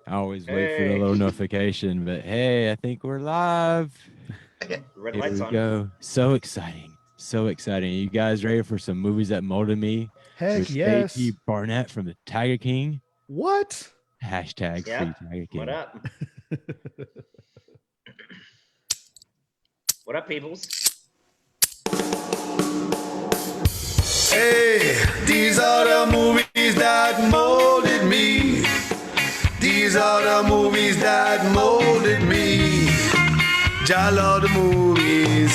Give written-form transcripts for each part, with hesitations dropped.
I always wait for the Hey. little notification, but hey, I think we're live. Red Here lights we on. go. So exciting. So exciting. You guys ready for some movies that molded me Heck with yes. JT Barnett from the Tiger King? What? Hashtag Yeah. free Tiger King. What up? What up, peoples? Hey, these are the movies that molded me. These are the movies that molded me. I love the movies.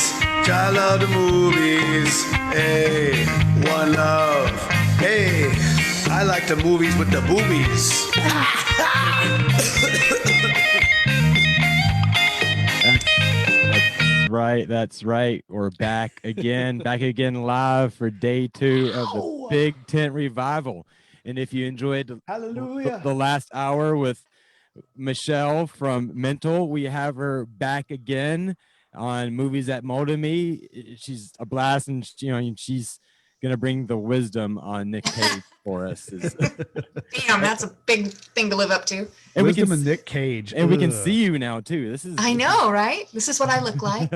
I love the movies. Hey, one love. Hey, I like the movies with the boobies. That's right. We're back again live for day 2 of the Big Tent Revival. And if you enjoyed Hallelujah. the last hour with Michelle from Mental, we have her back again on Movies That Molded Me. She's a blast, and she's gonna bring the wisdom on Nick Cage for us. Damn, that's a big thing to live up to. And Wisdom and Nick Cage. And we can see you now too. This is I know, right? This is what I look like.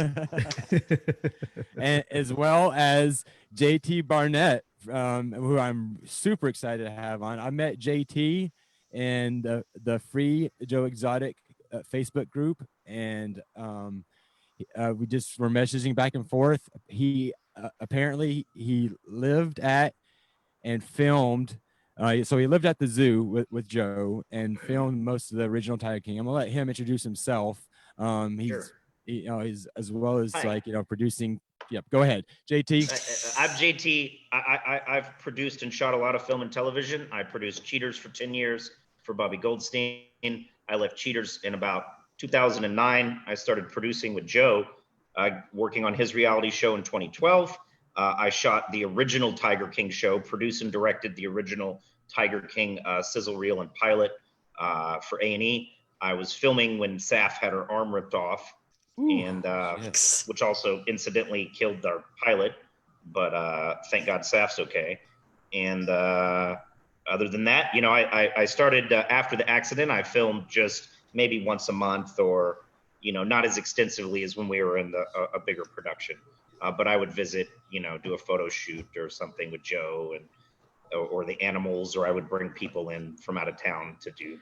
And as well as JT Barnett, who I'm super excited to have on. I met JT in the free Joe Exotic Facebook group, and we just were messaging back and forth. He apparently he lived at and filmed. So he lived at the zoo with Joe and filmed most of the original Tiger King. I'm gonna let him introduce himself. He's as well as producing. Yep, go ahead, JT. I'm JT. I've produced and shot a lot of film and television. I produced Cheaters for 10 years for Bobby Goldstein. I left Cheaters in about 2009. I started producing with Joe, working on his reality show in 2012. I shot the original Tiger King show, produced and directed the original Tiger King sizzle reel and pilot for A&E. I was filming when Saf had her arm ripped off, and which also incidentally killed our pilot, but thank God Saf's okay. And other than that, I started after the accident. I filmed just maybe once a month, or not as extensively as when we were in a bigger production. But I would visit, do a photo shoot or something with Joe or the animals, or I would bring people in from out of town to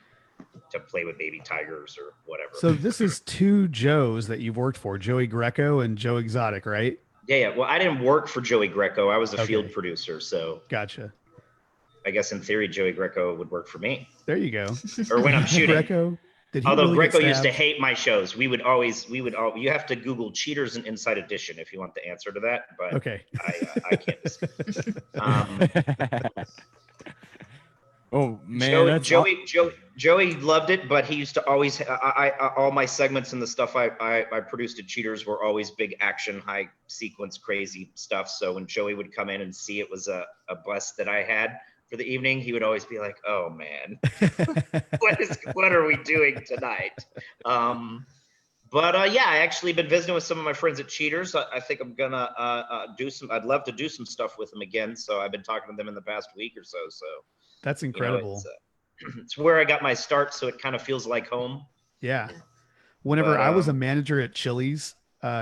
play with baby tigers or whatever. So this is 2 Joes that you've worked for, Joey Greco and Joe Exotic, right? Yeah. Well, I didn't work for Joey Greco. I was a field producer. So gotcha. I guess in theory, Joey Greco would work for me. There you go. Or when I'm shooting. Greco. Although Greco used to hate my shows, you have to Google Cheaters and Inside Edition if you want the answer to that. But okay, I can't discuss. Oh man, Joey loved it, but he used to always. All my segments and the stuff I produced at Cheaters were always big action, high sequence, crazy stuff. So when Joey would come in and see it was a bust that I had for the evening, he would always be like, "Oh man, what are we doing tonight?" But yeah, I actually been visiting with some of my friends at Cheaters. I think I'm gonna I'd love to do some stuff with them again. So I've been talking to them in the past week or so. So that's incredible. It's where I got my start, so it kind of feels like home. Yeah. Whenever I was a manager at Chili's,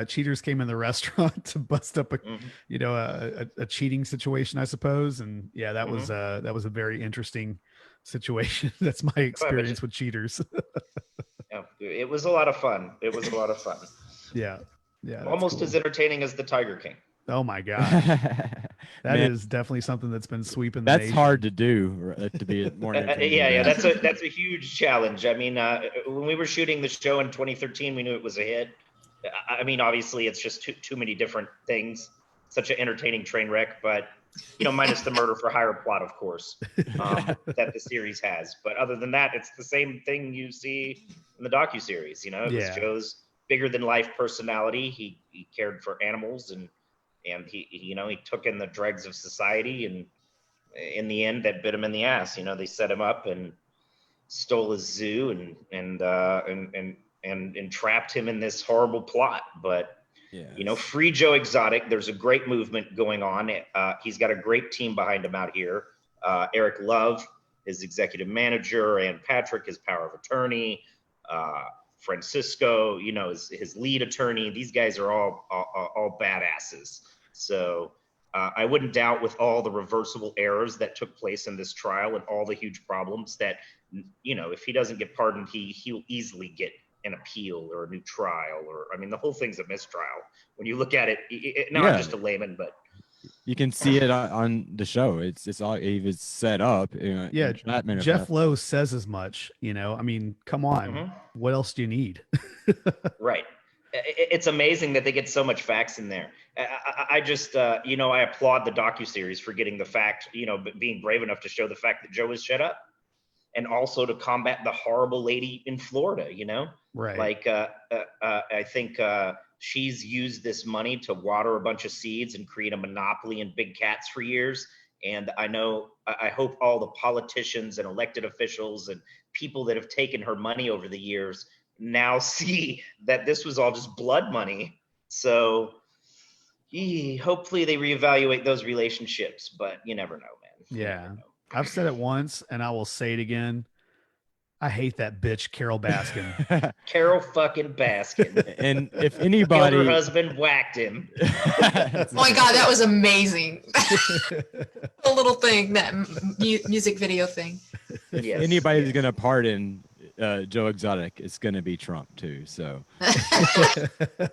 Cheaters came in the restaurant to bust up a cheating situation, I suppose. And yeah, that was a very interesting situation. That's my experience with Cheaters. Yeah, it was a lot of fun. Yeah. Almost cool. As entertaining as the Tiger King. Oh my God. That is definitely something that's been sweeping the nation. Hard to do, to be more yeah, that's a huge challenge. I mean, when we were shooting the show in 2013, we knew it was a hit. I mean, obviously, it's just too many different things. Such an entertaining train wreck, but minus the murder for hire plot, of course, that the series has. But other than that, it's the same thing you see in the docuseries. It was Joe's bigger than life personality. He cared for animals and he took in the dregs of society, and in the end, that bit him in the ass. They set him up and stole his zoo and entrapped him in this horrible plot. But free Joe Exotic. There's a great movement going on. He's got a great team behind him out here. Eric Love his executive manager, and Patrick, his power of attorney, Francisco, you know, his lead attorney. These guys are all badasses. So I wouldn't doubt, with all the reversible errors that took place in this trial and all the huge problems, that, you know, if he doesn't get pardoned, he'll easily get an appeal or a new trial. Or, I mean, the whole thing's a mistrial when you look at it. I'm just a layman, but you can see it on the show. It's all even set up. Yeah, Jeff Lowe says as much. You know, I mean, come on, what else do you need? Right. It's amazing that they get so much facts in there. I just, you know, I applaud the docuseries for getting the fact, you know, being brave enough to show the fact that Joe was shut up, and also to combat the horrible lady in Florida, you know? Right. Like, I think she's used this money to water a bunch of seeds and create a monopoly in big cats for years. And I hope all the politicians and elected officials and people that have taken her money over the years now see that this was all just blood money. So hopefully they reevaluate those relationships, but you never know, man. Yeah. I've said it once and I will say it again. I hate that bitch, Carol Baskin. Carol fucking Baskin. And if anybody, her husband whacked him. Oh my God, that was amazing. The little thing, that music video thing. If anybody's going to pardon Joe Exotic, it's going to be Trump too. So,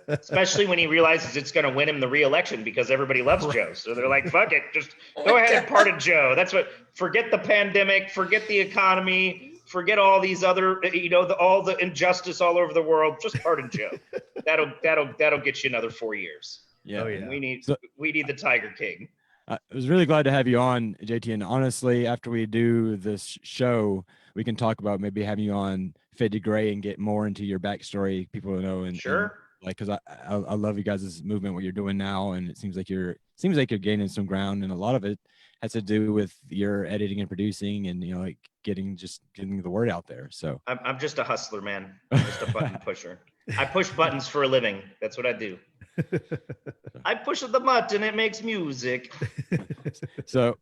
especially when he realizes it's going to win him the re-election, because everybody loves Joe. So they're like, fuck it, just go ahead and pardon Joe. That's what, forget the pandemic, forget the economy, forget all these other, you know, all the injustice all over the world. Just pardon Joe. That'll get you another 4 years. Yeah. Oh, yeah. We need the Tiger King. I was really glad to have you on, JT. And honestly, after we do this show, we can talk about maybe having you on Fade to Gray and get more into your backstory. People to know, and sure. And, like, because I love you guys' movement, what you're doing now, and it seems like you're gaining some ground, and a lot of it has to do with your editing and producing, and, you know, like getting the word out there. So I'm just a hustler, man. I'm just a button pusher. I push buttons for a living. That's what I do. I push the button, it makes music. So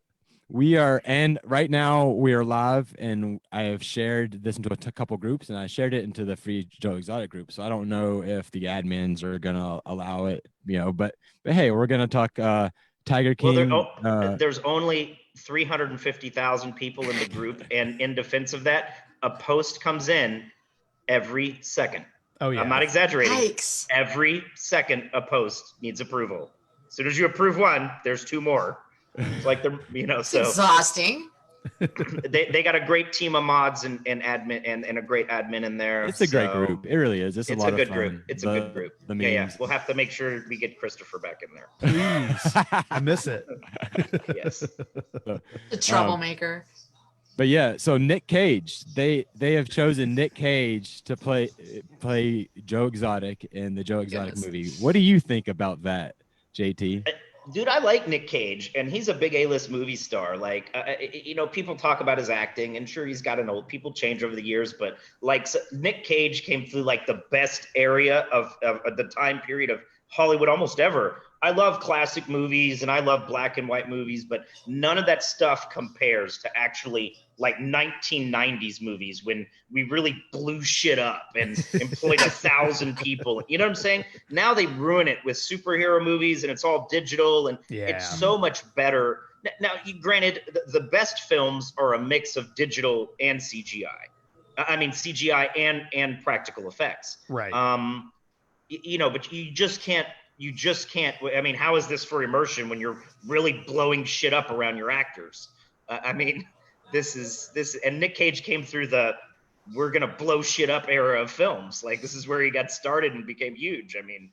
and right now we are live, and I have shared this into a couple groups, and I shared it into the Free Joe Exotic group. So I don't know if the admins are gonna allow it, you know, but hey, we're gonna talk Tiger King. Well, there's only 350,000 people in the group, and in defense of that, a post comes in every second. Oh yeah, I'm not exaggerating. Yikes. Every second a post needs approval. As soon as you approve one, there's 2 more. It's like they're, you know, It's exhausting. they got a great team of mods and admin and a great admin in there. It's a great group. It really is. It's a lot of fun. Group. It's a good group. Yeah. We'll have to make sure we get Christopher back in there. Please. I miss it. Yes. The troublemaker. But yeah, so Nick Cage, they have chosen Nick Cage to play Joe Exotic in the Joe Exotic movie. What do you think about that, JT? Dude, I like Nick Cage, and he's a big A-list movie star. Like, you know, people talk about his acting, and sure, he's gotten old. People change over the years, but like, Nick Cage came through like the best area of the time period of Hollywood almost ever. I love classic movies and I love black and white movies, but none of that stuff compares to actually like 1990s movies when we really blew shit up and employed 1,000 people. You know what I'm saying? Now they ruin it with superhero movies and it's all digital and it's so much better. Now, granted, the best films are a mix of digital and CGI. I mean, CGI and practical effects. Right. You know, but you just can't. I mean, how is this for immersion when you're really blowing shit up around your actors? I mean, this, and Nick Cage came through the we're gonna blow shit up era of films. Like, this is where he got started and became huge. I mean,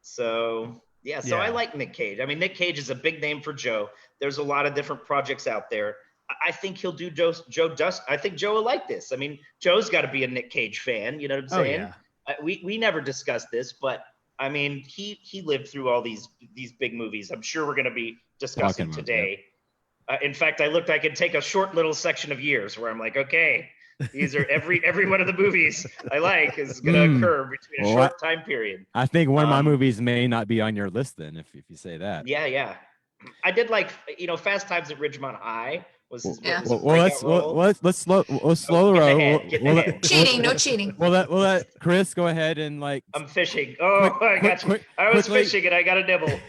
so I like Nick Cage. I mean, Nick Cage is a big name for Joe. There's a lot of different projects out there. I think he'll do Joe Dust. I think Joe will like this. I mean, Joe's got to be a Nick Cage fan. You know what I'm saying? Yeah. We never discussed this, but I mean, he lived through all these big movies. I'm sure we're going to be discussing today. In fact, I could take a short little section of years where I'm like, okay, these are every one of the movies I like is going to occur between a short time period. I think one of my movies may not be on your list then, if you say that. Yeah. I did like, you know, Fast Times at Ridgemont High Was his, Yeah. was it Well, breakout role? let's slow Get roll. ahead, get ahead. Cheating, no cheating. We'll let Chris go ahead and like I'm fishing. Oh, I got you. I was quickly- fishing and I got a nibble.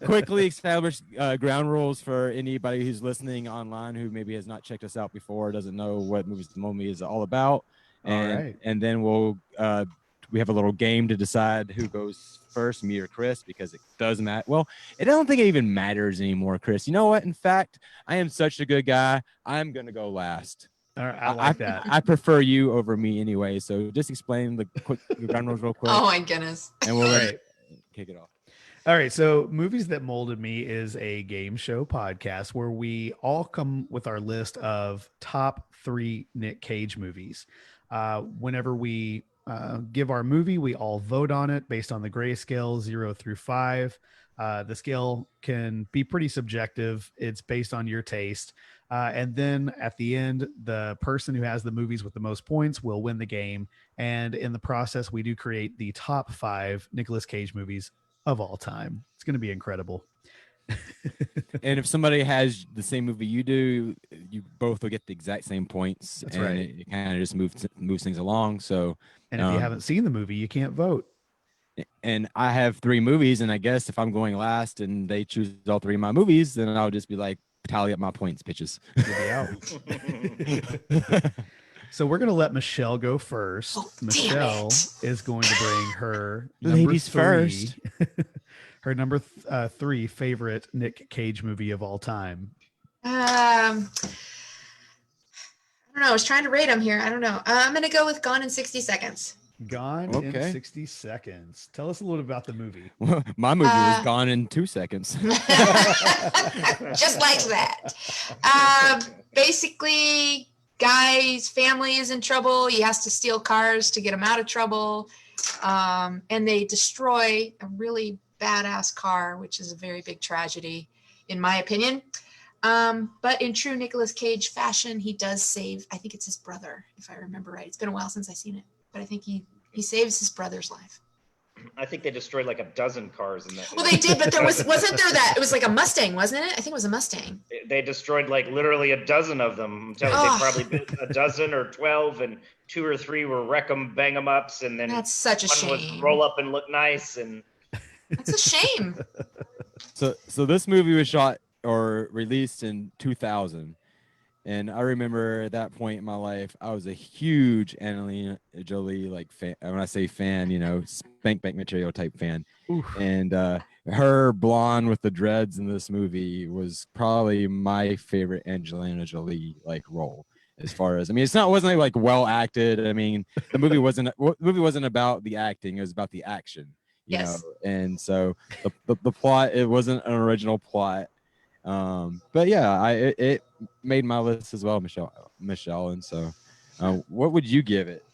quickly establish ground rules for anybody who's listening online who maybe has not checked us out before, doesn't know what Movies to Mommy is all about, and then we'll we have a little game to decide who goes first, me or Chris, because it doesn't matter. Well, I don't think it even matters anymore, Chris. You know what? In fact, I am such a good guy. I'm gonna go last. All right, I like that. I prefer you over me anyway. So just explain the ground rules real quick. Oh my goodness. And we'll kick it off. All right, so Movies That Molded Me is a game show podcast where we all come with our list of top 3 Nick Cage movies. Whenever we give our movie, we all vote on it based on the grayscale 0 through 5. The scale can be pretty subjective. It's based on your taste. And then at the end, the person who has the movies with the most points will win the game. And in the process, we do create the top 5 Nicolas Cage movies of all time. It's going to be incredible. And if somebody has the same movie you do, you both will get the exact same points. That's and right. It kind of just moves things along. So, And if you haven't seen the movie, you can't vote. and I have 3 movies, and I guess if I'm going last and they choose all 3 of my movies, then I'll just be like, tally up my points, bitches. You'll be out. So we're going to let Michelle go first. Oh, damn Michelle it. is going to bring her number Ladies 3, first. her number 3 favorite Nick Cage movie of all time. I don't know. I was trying to rate them here. I don't know. I'm going to go with Gone in 60 Seconds. Gone in Okay. 60 Seconds. Tell us a little about the movie. My movie was gone in 2 seconds. Just like that. Basically, guy's family is in trouble. He has to steal cars to get him out of trouble. And they destroy a really badass car, which is a very big tragedy, in my opinion. But in true Nicolas Cage fashion, he does save, I think it's his brother, if I remember right. It's been a while since I've seen it, but I think he saves his brother's life. I think they destroyed like a dozen cars in that. Well, they did, but wasn't there that, it was like a Mustang, wasn't it? I think it was a Mustang. They destroyed like literally a dozen of them. I'm telling you, they probably built a dozen or 12, and 2 or 3 were wreck 'em, bang 'em ups, and then That's such a one shame. was roll up and look nice. And That's a shame. So this movie was shot or released in 2000, and I remember at that point in my life, I was a huge Angelina Jolie fan. When I say fan, spank bank material type fan. Oof. And her blonde with the dreads in this movie was probably my favorite Angelina Jolie role. As far as wasn't like well acted. I mean, the movie wasn't about the acting; it was about the action. You Yes. know, and so the plot, it wasn't an original plot. But yeah, it made my list as well, Michelle. And so, what would you give it?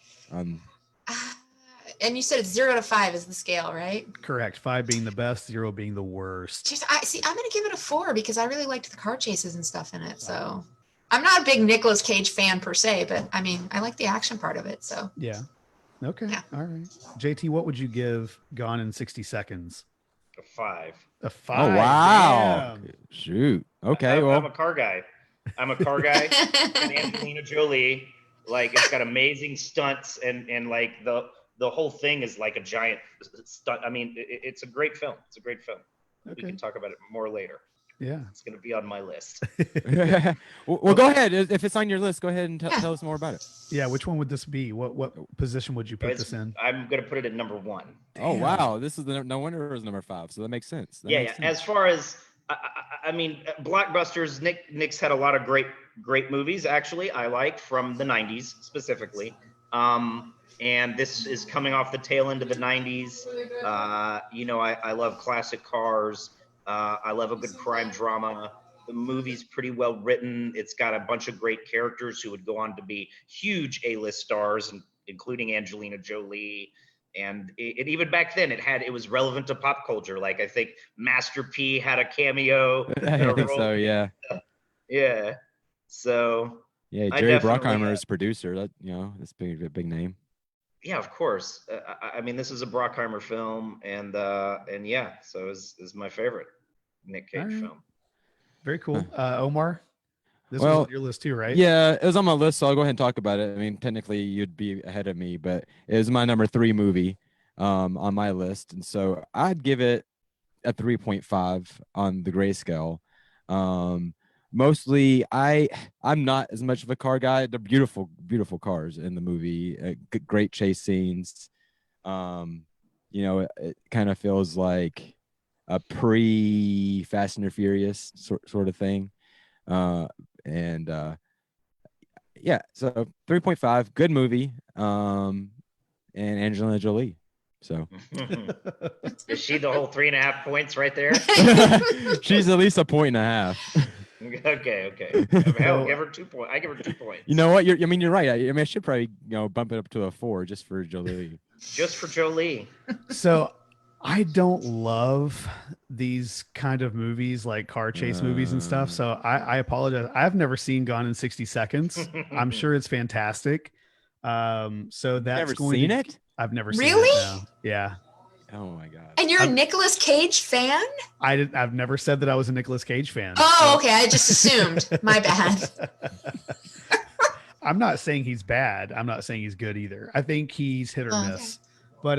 And you said it's 0 to 5 is the scale, right? Correct. 5 being the best, 0 being the worst. I'm going to give it a 4 because I really liked the car chases and stuff in it. So I'm not a big Nicolas Cage fan per se, but I mean, I like the action part of it. So Yeah. Okay. Yeah. All right. JT, what would you give Gone in 60 Seconds? a 5. A 5. Oh wow! Damn. Shoot. Okay. I'm Well, a car guy. I'm a car guy. And Angelina Jolie, it's got amazing stunts, and like the whole thing is like a giant stunt. I mean, it's a great film. It's a great film. Okay. We can talk about it more later. Yeah. It's going to be on my list. well, go ahead. If it's on your list, go ahead and tell us more about it. Yeah. Which one would this be? What position would you put this in? I'm going to put it at number 1. Oh Damn. wow! This is no wonder it was number 5, so that makes sense. That Yeah. makes sense. As far as I mean, blockbusters. Nick's had a lot of great movies. Actually, I like from the '90s specifically. And this is coming off the tail end of the '90s. I love classic cars. I love a good crime drama. The movie's pretty well written. It's got a bunch of great characters who would go on to be huge A-list stars, including Angelina Jolie. And it even back then, it was relevant to pop culture. Like I think Master P had a cameo. I think so. Yeah. Yeah. So Yeah. I Jerry definitely, Bruckheimer is producer. That that's a big name. yeah, of course. I mean, this is a Brockheimer film, and yeah, so is my favorite Nick Cage All right. film. Very cool. Omar, This was on your list too, right? Yeah, it was on my list, so I'll go ahead and talk about it. I mean, technically you'd be ahead of me, but it was my number 3 movie on my list. And so I'd give it a 3.5 on the grayscale. Mostly I'm not as much of a car guy. They're beautiful cars in the movie, great chase scenes. It kind of feels like a pre Fast and the Furious sort of thing. Yeah, so 3.5, good movie. And Angelina Jolie. So is she the whole 3.5 points right there? She's at least a 1.5. Okay. Hell, give her 2 points. I give her 2 points. You know what? You're right. I should probably bump it up to a 4 just for Jolie. Just for Jolie. So I don't love these kind of movies, like car chase movies and stuff. So I apologize. I've never seen Gone in 60 Seconds. I'm sure it's fantastic. So that's seen it? I've never seen Really? it. No. Yeah. Oh my god. And you're a Nicolas Cage fan? I've never said that I was a Nicolas Cage fan. Oh, okay. I just assumed. My bad. I'm not saying he's bad. I'm not saying he's good either. I think he's hit or miss. But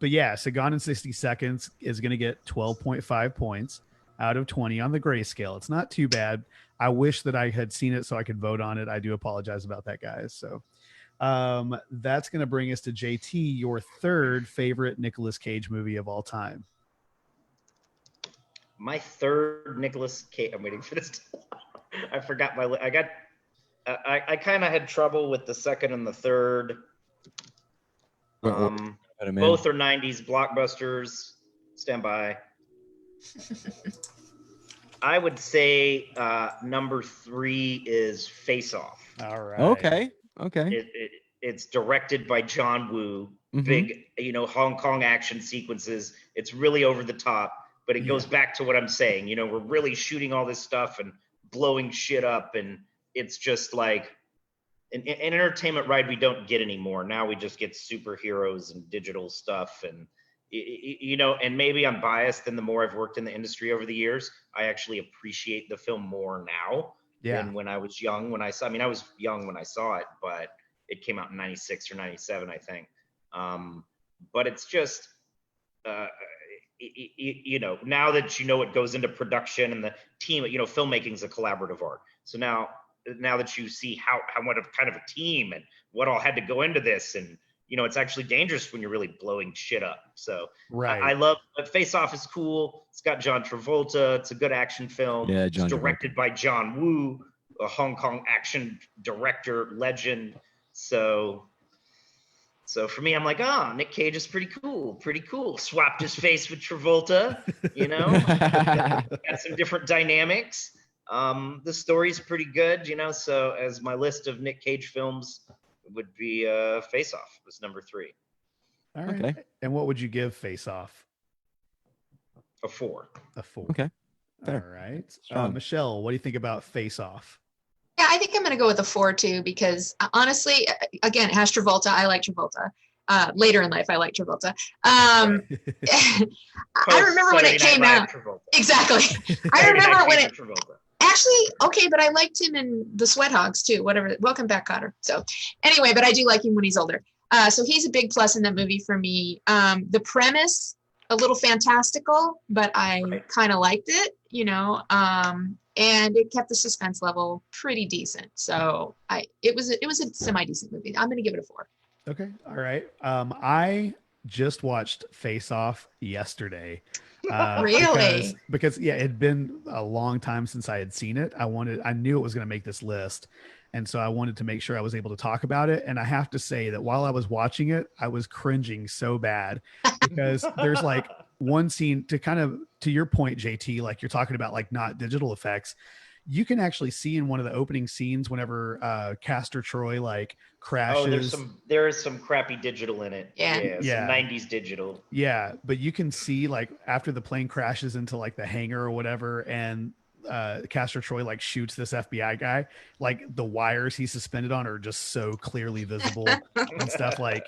yeah, so Gone in 60 Seconds is going to get 12.5 points out of 20 on the grayscale. It's not too bad. I wish that I had seen it so I could vote on it. I do apologize about that, guys. So that's going to bring us to JT, your third favorite Nicolas Cage movie of all time. My third Nicolas Cage. I'm waiting for this. I forgot my. I kind of had trouble with the second and the third. Both are 90s blockbusters. Stand by. I would say number 3 is Faceoff. All right. Okay. It's directed by John Woo. Mm-hmm. Big, Hong Kong action sequences. It's really over the top, but it goes back to what I'm saying. We're really shooting all this stuff and blowing shit up, and it's just like an entertainment ride we don't get anymore. Now we just get superheroes and digital stuff, and and maybe I'm biased, and the more I've worked in the industry over the years, I actually appreciate the film more now than when I was young. I was young when I saw it, but it came out in 96 or 97, I think. But it's just, now that what goes into production and the team, filmmaking is a collaborative art. So now that you see how what a kind of a team and what all had to go into this, and it's actually dangerous when you're really blowing shit up. So right. I love Face Off is cool. It's got John Travolta. It's a good action film. Yeah, it's directed by John Woo, a Hong Kong action director legend. So for me, I'm like, Nick Cage is pretty cool. Swapped his face with Travolta, got some different dynamics. The story's pretty good, so as my list of Nick Cage films would be Face Off was number 3. All right. Okay. And what would you give Face Off? A 4. A 4. Okay. Fair. All right. Michelle, what do you think about Face Off? Yeah, I think I'm going to go with a 4 too, because honestly, again, it has Travolta. I like Travolta. Later in life, I like Travolta. I remember when it came out. Travolta. Exactly. I remember when it. Travolta. Actually, okay, but I liked him in the Sweat Hogs too. Whatever. Welcome back, Cotter. So, anyway, but I do like him when he's older. So he's a big plus in that movie for me. The premise, a little fantastical, but I kind of liked it, and it kept the suspense level pretty decent. So it was a semi-decent movie. I'm going to give it a 4. Okay. All right. I just watched Face Off yesterday. Really? Because it had been a long time since I had seen it. I knew it was going to make this list. And so I wanted to make sure I was able to talk about it. And I have to say that while I was watching it, I was cringing so bad because there's like one scene to your point, JT, like you're talking about like not digital effects. You can actually see in one of the opening scenes whenever Castor Troy like crashes. Oh, there is some crappy digital in it. Yeah. Some 90s digital. Yeah, but you can see like after the plane crashes into like the hangar or whatever, and Castor Troy like shoots this FBI guy, like the wires he's suspended on are just so clearly visible and stuff. Like,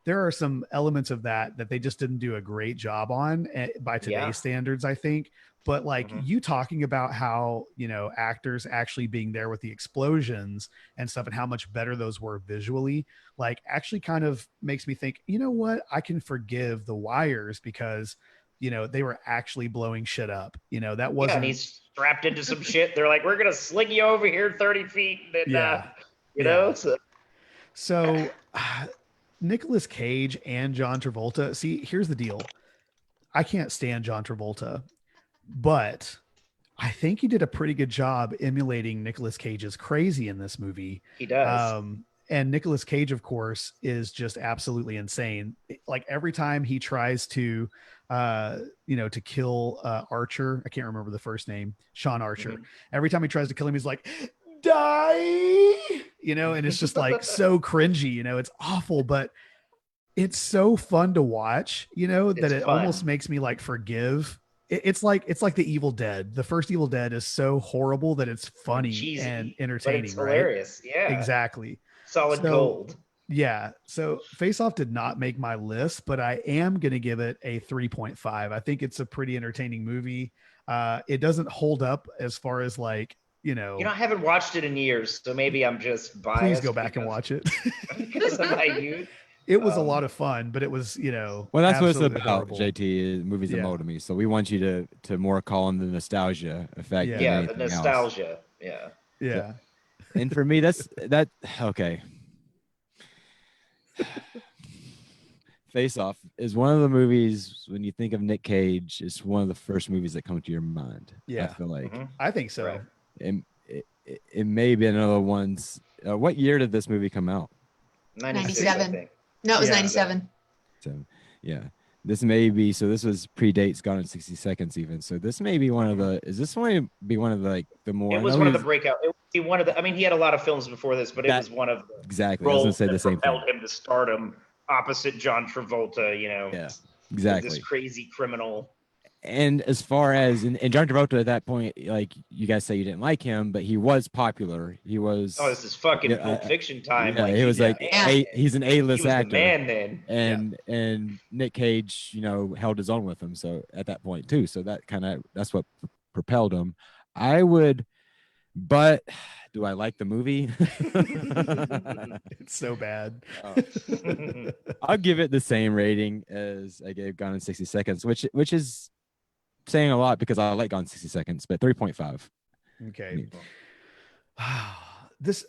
there are some elements of that they just didn't do a great job on by today's standards, I think. But like you talking about how, you know, actors actually being there with the explosions and stuff and how much better those were visually, like actually kind of makes me think, you know what, I can forgive the wires because, you know, they were actually blowing shit up. You know, that wasn't. Yeah, and he's strapped into some shit. They're like, we're going to sling you over here 30 feet. And, you know, so Nicolas Cage and John Travolta. See, here's the deal. I can't stand John Travolta, but I think he did a pretty good job emulating Nicolas Cage's crazy in this movie. He does. And Nicolas Cage, of course, is just absolutely insane. Like every time he tries to, you know, to kill Archer, I can't remember the first name, Sean Archer. Every time he tries to kill him, he's like, die, you know, and it's just like so cringy, you know, it's awful, but it's so fun to watch, you know, that it almost makes me like forgive. It's like the Evil Dead. The first Evil Dead is so horrible that it's funny cheesy, and entertaining. But it's right? Hilarious. Yeah, exactly. Solid gold. Yeah. So Faceoff did not make my list, but I am going to give it a 3.5. I think it's a pretty entertaining movie. It doesn't hold up as far as like, you know, I haven't watched it in years, so maybe I'm just biased. Please go back and watch it. Because of my youth. It was a lot of fun, but it was, you know. Well, that's what it's about, horrible. JT. Movies that mold me. So we want you to more call on the nostalgia effect. Yeah, the nostalgia. Else. Yeah. Yeah. So, and for me, that's okay. Face Off is one of the movies when you think of Nick Cage, it's one of the first movies that come to your mind. Yeah. I feel like. I think so. Right. It may be another one's. What year did this movie come out? 97. No, it was 97. So, yeah. This may be, so this was predates Gone in 60 Seconds even. So this may be one of the, is this one to be one of the, like the more. It was one of the breakout. It would be one of the, I mean, he had a lot of films before this, but it was one of the exactly. roles I was gonna say that the same propelled thing. him to stardom opposite John Travolta, you know. Yeah, exactly. This crazy criminal. And as far as and John Travolta at that point, like you guys say you didn't like him, but he was popular. He was. Oh, this is fucking Pulp Fiction time. Yeah, like, he was he's an A-list actor. The man then. And Nick Cage, you know, held his own with him. So at that point too, so that's what propelled him. But do I like the movie? It's so bad. I'll give it the same rating as I gave Gone in 60 Seconds, which is saying a lot because I like Gone in 60 Seconds, but 3.5. Okay. This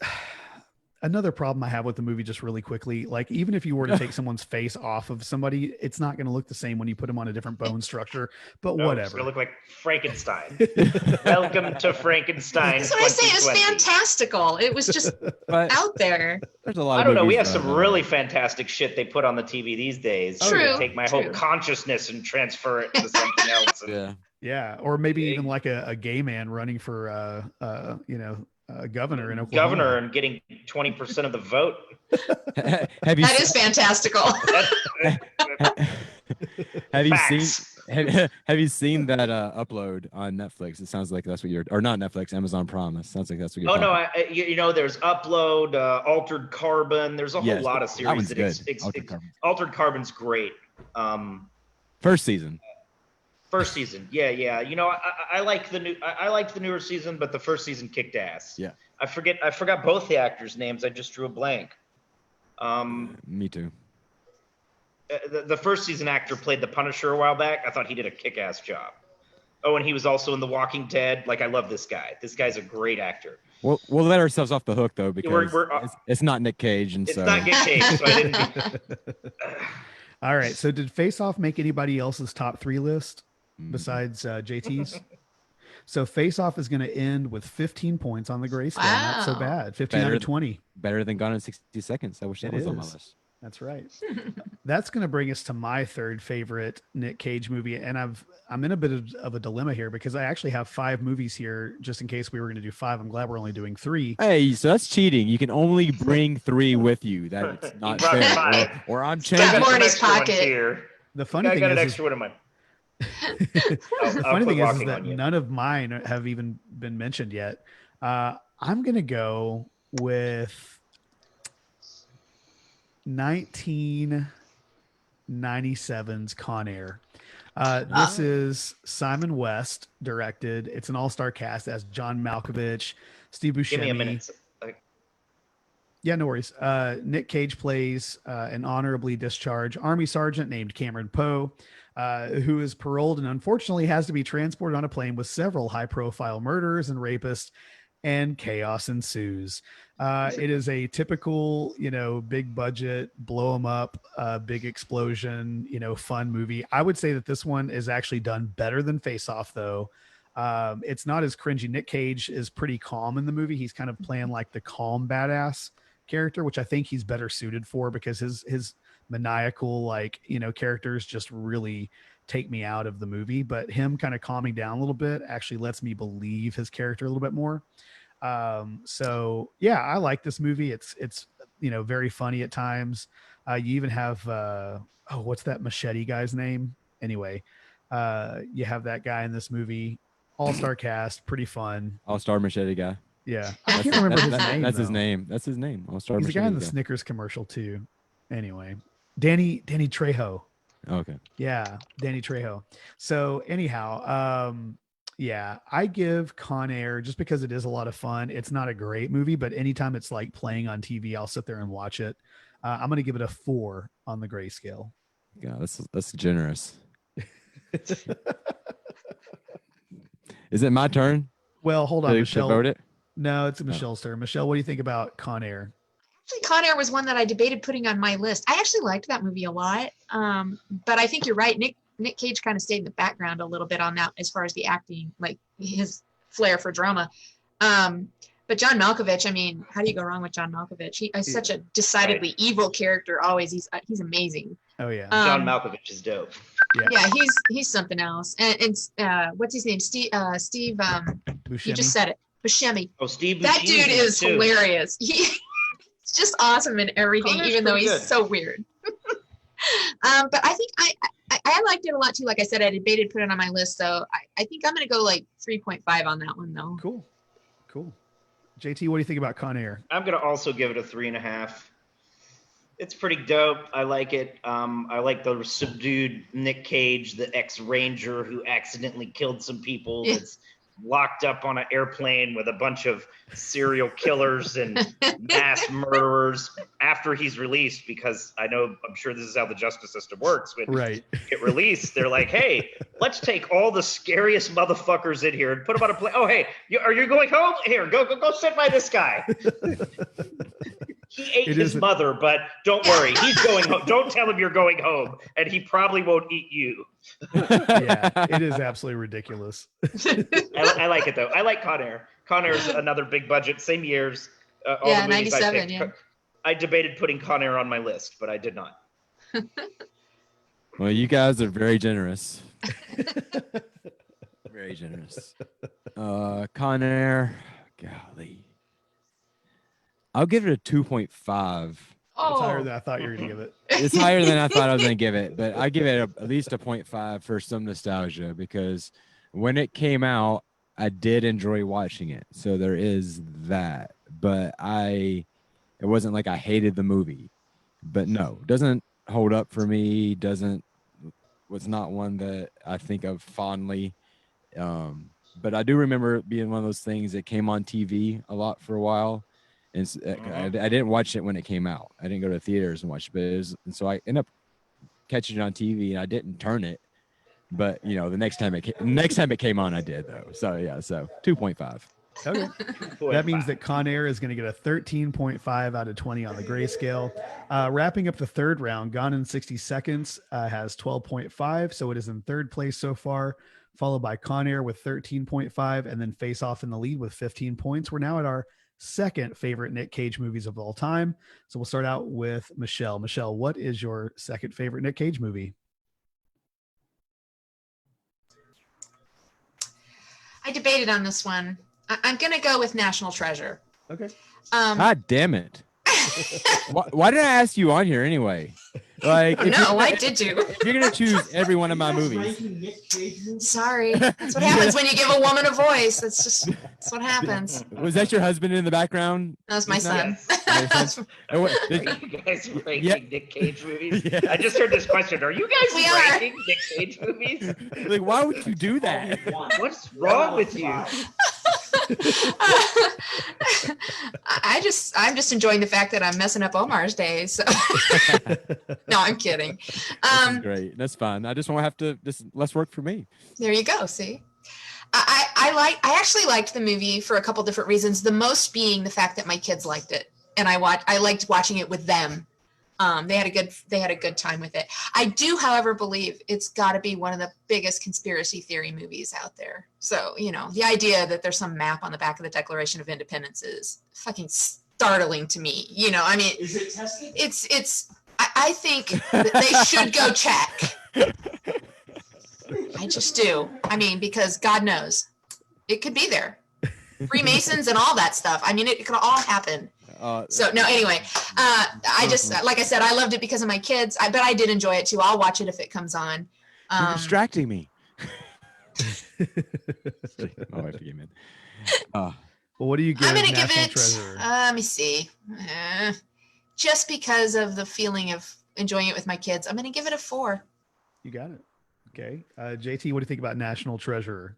another problem I have with the movie, just really quickly, like even if you were to take someone's face off of somebody, it's not going to look the same when you put them on a different bone structure, but whatever. It's going to look like Frankenstein. Welcome to Frankenstein. That's what I say. It was fantastical. It was just out there. There's a lot I don't know. We have some really fantastic shit they put on the TV these days. True. Take my whole consciousness and transfer it to something else. Yeah. Or maybe even like a gay man running for, you know, governor in Oklahoma. Governor and getting 20% of the vote. That is fantastical. Have you seen that upload on Netflix? It sounds like that's what you're, or not Netflix, Amazon Prime. It sounds like that's what you're. Oh no, you know, there's Upload, Altered Carbon. There's a whole lot of series. Altered Carbon's great. First season. Yeah. You know, I like the newer season, but the first season kicked ass. Yeah. I forgot both the actors' names. I just drew a blank. Me too. The first season actor played the Punisher a while back. I thought he did a kick-ass job. Oh, and he was also in The Walking Dead. Like, I love this guy. This guy's a great actor. We'll let ourselves off the hook though, because it's not Nick Cage, and it's not Nick Cage. So I didn't. All right. So did Face Off make anybody else's top 3 list besides JT's? So Face Off is going to end with 15 points on the gray scale. Wow. Not so bad. 15 out of 20. Better than Gone in 60 Seconds. I wish that was on my list. That's right. That's going to bring us to my third favorite Nick Cage movie. And I'm in a bit of a dilemma here because I actually have 5 movies here just in case we were going to do 5. I'm glad we're only doing 3. Hey, so that's cheating. You can only bring 3 with you. That's not fair. Or I'm changing. More in his pocket. The funny thing got an is, extra one in my. The funny thing is that none of mine have even been mentioned yet. I'm going to go with 1997's Con Air. This is Simon West directed. It's an all-star cast as John Malkovich, Steve Buscemi. Give me a minute. Yeah, no worries. Nick Cage plays an honorably discharged Army sergeant named Cameron Poe, who is paroled and unfortunately has to be transported on a plane with several high-profile murderers and rapists, and chaos ensues. It is a typical, big budget, blow them up, big explosion, fun movie. I would say that this one is actually done better than Face-Off, though. It's not as cringy. Nick Cage is pretty calm in the movie. He's kind of playing like the calm badass character, which I think he's better suited for because his maniacal characters just really take me out of the movie. But him kind of calming down a little bit actually lets me believe his character a little bit more. So yeah, I like this movie. It's very funny at times. You even have what's that machete guy's name? Anyway, you have that guy in this movie. All-star cast, pretty fun. All-star machete guy. Yeah, I can't remember his name. That's his name. That's his name. He's the guy in the Snickers commercial too. Anyway, Danny Trejo. Okay. Yeah, Danny Trejo. So anyhow, yeah, I give Con Air just because it is a lot of fun. It's not a great movie, but anytime it's like playing on TV, I'll sit there and watch it. I'm going to give it a 4 on the grayscale. Yeah, that's generous. Is it my turn? Well, hold on, Michelle. Vote it? No, it's Michelle's turn. Michelle, what do you think about Con Air? Actually, Con Air was one that I debated putting on my list. I actually liked that movie a lot, but I think you're right. Nick Cage kind of stayed in the background a little bit on that as far as the acting, like his flair for drama. But John Malkovich, I mean, how do you go wrong with John Malkovich? He's such a decidedly evil character. Always, he's amazing. Oh yeah, John Malkovich is dope. Yeah, he's something else. And what's his name? Steve. Buscemi. You just said it. Buscemi. Oh, Steve. That Buscemi's dude in it is too. hilarious. He's just awesome in everything, Connor's even though pretty he's good. so weird. But I think I liked it a lot too. Like I said, I debated put it on my list, so I think I'm gonna go like 3.5 on that one though. Cool. JT, what do you think about Con Air? I'm gonna also give it a 3.5. It's pretty dope. I like it. I like the subdued Nick Cage, the ex-ranger who accidentally killed some people. Yeah. That's locked up on an airplane with a bunch of serial killers and mass murderers after he's released, because I'm sure this is how the justice system works. When Right. you get released, they're like, hey, let's take all the scariest motherfuckers in here and put them on a plane. Oh, hey, are you going home? Here, go sit by this guy. He ate his mother, but don't worry, he's going home. Don't tell him you're going home, and he probably won't eat you. Yeah, it is absolutely ridiculous. I like it though. I like Con Air. Con Air is another big budget, same years. All the movies 97. I picked. Yeah. I debated putting Con Air on my list, but I did not. Well, you guys are very generous. Very generous. Con Air, golly. I'll give it a 2.5. It's higher Oh, than I thought you were going to give it. It's higher than I thought I was going to give it, but I give it at least a 0.5 for some nostalgia, because when it came out, I did enjoy watching it. So there is that, but it wasn't like I hated the movie. But no, doesn't hold up for me. Was not one that I think of fondly. But I do remember it being one of those things that came on TV a lot for a while. And I didn't watch it when it came out. I didn't go to theaters and watch it, and so I ended up catching it on TV, and I didn't turn it. But the next time it came on, I did though. So yeah, so 2.5. Okay. That means that Con Air is going to get a 13.5 out of 20 on the grayscale. Wrapping up the third round, Gone in 60 Seconds has 12.5, so it is in third place so far, followed by Con Air with 13.5, and then Face Off in the lead with 15 points. We're now at our second favorite Nick Cage movies of all time. So we'll start out with Michelle. Michelle, what is your second favorite Nick Cage movie? I debated on this one. I'm gonna go with National Treasure. Okay. God damn it. Why did I ask you on here anyway? Like, Why did you? if you're gonna choose every one of my movies, Sorry, that's what happens when you give a woman a voice. That's what happens. was that your husband in the background? That was my son. Yes. Oh, what- Are you guys ranking Yeah. Nick Cage movies? Yes. I just heard this question. Are you guys We are. ranking Nick Cage movies? Like, why would you do that? What's wrong with you? I'm just enjoying the fact that I'm messing up Omar's day. So no, I'm kidding. That's great. That's fine. I just won't have to. This less work for me. There you go. See, I actually liked the movie for a couple different reasons. The most being the fact that my kids liked it, and I liked watching it with them. They had a good time with it. I do, however, believe it's got to be one of the biggest conspiracy theory movies out there. So, the idea that there's some map on the back of the Declaration of Independence is fucking startling to me. I mean, Is it tested? I think that they should go check. I just do. I mean, because God knows it could be there. Freemasons and all that stuff. I mean, it could all happen. So no, anyway, I just, like I said, I loved it because of my kids. But I did enjoy it too. I'll watch it if it comes on. You're distracting me. My wife came in. Well, what do you give I'm gonna National give it. Treasure? Let me see. Just because of the feeling of enjoying it with my kids, I'm gonna give it a 4. You got it. Okay, JT, what do you think about National Treasure?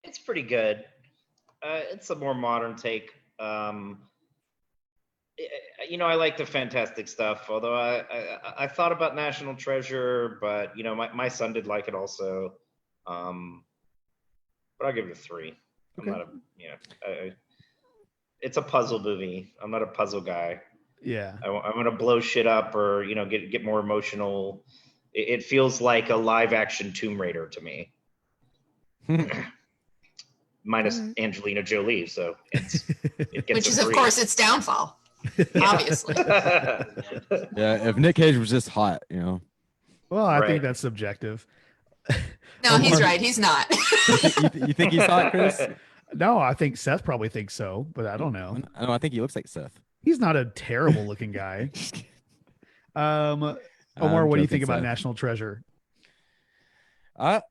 It's pretty good. It's a more modern take. I like the fantastic stuff, although I thought about National Treasure, but my son did like it also. But I'll give it a 3. Okay. I'm not it's a puzzle movie. I'm not a puzzle guy. Yeah. I want to blow shit up or get more emotional. It feels like a live action Tomb Raider to me. Minus Angelina Jolie, so it gets Which is, a of 3. course, its downfall. Obviously. Yeah, if Nick Cage was just hot, Well, I Right. think that's subjective. No, he's right. He's not. you think he's hot, Chris? No, I think Seth probably thinks so, but I don't know. I think he looks like Seth. He's not a terrible looking guy. Omar, what do you think about National Treasure?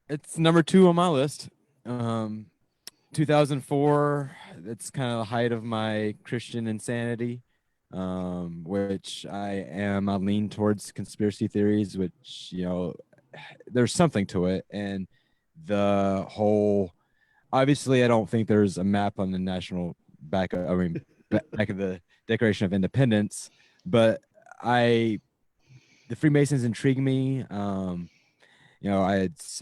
It's number 2 on my list. 2004. It's kind of the height of my Christian insanity, which I lean towards conspiracy theories, which there's something to it, and the whole. Obviously, I don't think there's a map on the national back of the Declaration of Independence, but the Freemasons intrigue me. I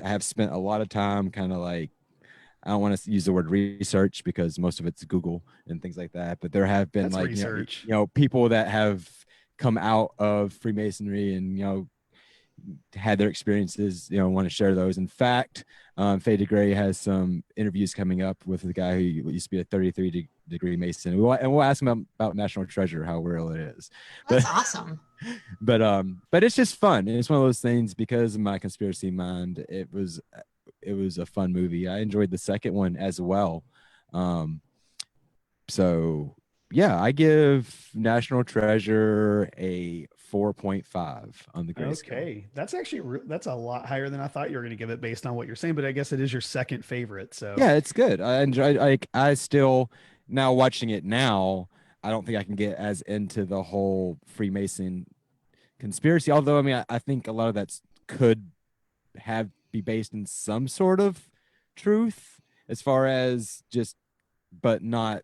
have spent a lot of time kind of like, I don't want to use the word research because most of it's Google and things like that, but there have been That's research. People that have come out of Freemasonry and had their experiences, want to share those. In fact, Faye DeGray has some interviews coming up with the guy who used to be a 33-degree Mason, and we'll ask him about National Treasure, how real it is. That's awesome. But it's just fun, and it's one of those things because of my conspiracy mind. It was a fun movie. I enjoyed the second one as well. So yeah, I give National Treasure a 4.5 on the grade scale. Okay, that's actually that's a lot higher than I thought you were going to give it based on what you're saying. But I guess it is your second favorite. So yeah, it's good. I enjoy. I still, now watching it now, I don't think I can get as into the whole Freemason conspiracy. Although I think a lot of that could be based in some sort of truth, as far as just, but not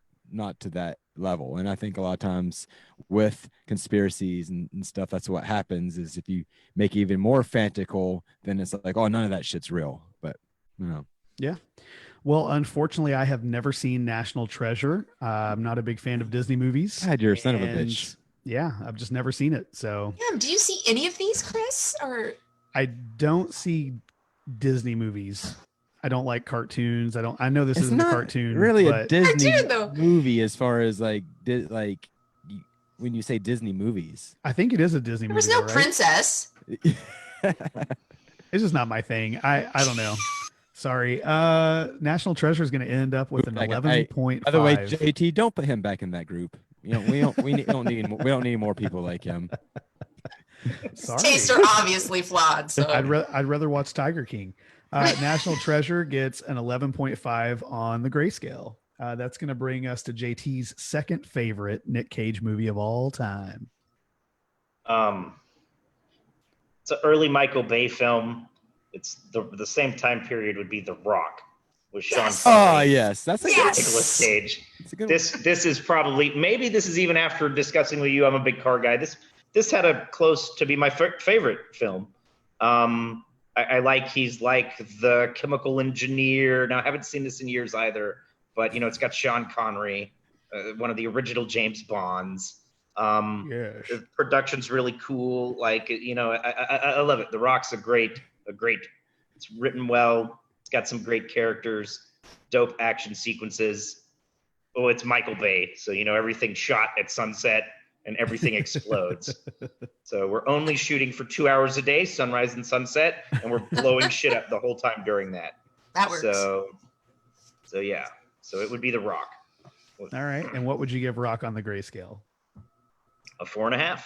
to that level. And I think a lot of times with conspiracies and stuff, that's what happens, is if you make it even more fantastical, then it's like, oh, none of that shit's real. But yeah. Well, unfortunately, I have never seen National Treasure. I'm not a big fan of Disney movies. God, you're a son of a And, bitch. Yeah, I've just never seen it. So Yeah, do you see any of these, Chris? Or I don't see Disney movies. I don't like cartoons. I know this isn't a cartoon. Really a but Disney Cartoon, though. movie, as far as when you say Disney movies. I think it is a Disney there movie. was no though, right? princess. It's just not my thing. I don't know. Sorry. National Treasure is going to end up with an 11.5. By the way, JT, don't put him back in that group. We don't need more people like him. Sorry. Tastes are obviously flawed. So I'd rather watch Tiger King. National Treasure gets an 11.5 on the grayscale. That's going to bring us to JT's second favorite Nick Cage movie of all time. It's an early Michael Bay film. It's the same time period would be The Rock with Sean Yes. Connery. Oh yes, that's a good. Yes. Nicolas Cage. That's a good This is probably, maybe this is even after discussing with you. I'm a big car guy. This had a close to be my favorite film. I like, he's like the chemical engineer. Now I haven't seen this in years either, but it's got Sean Connery, one of the original James Bonds. Yes. The production's really cool. Like, I love it. The Rock's a great. It's written well. It's got some great characters, dope action sequences. Oh, it's Michael Bay, so everything shot at sunset and everything explodes. So we're only shooting for 2 hours a day, sunrise and sunset, and we're blowing shit up the whole time during that. that works. So yeah. So it would be The Rock. All right. And what would you give Rock on the grayscale? A 4.5.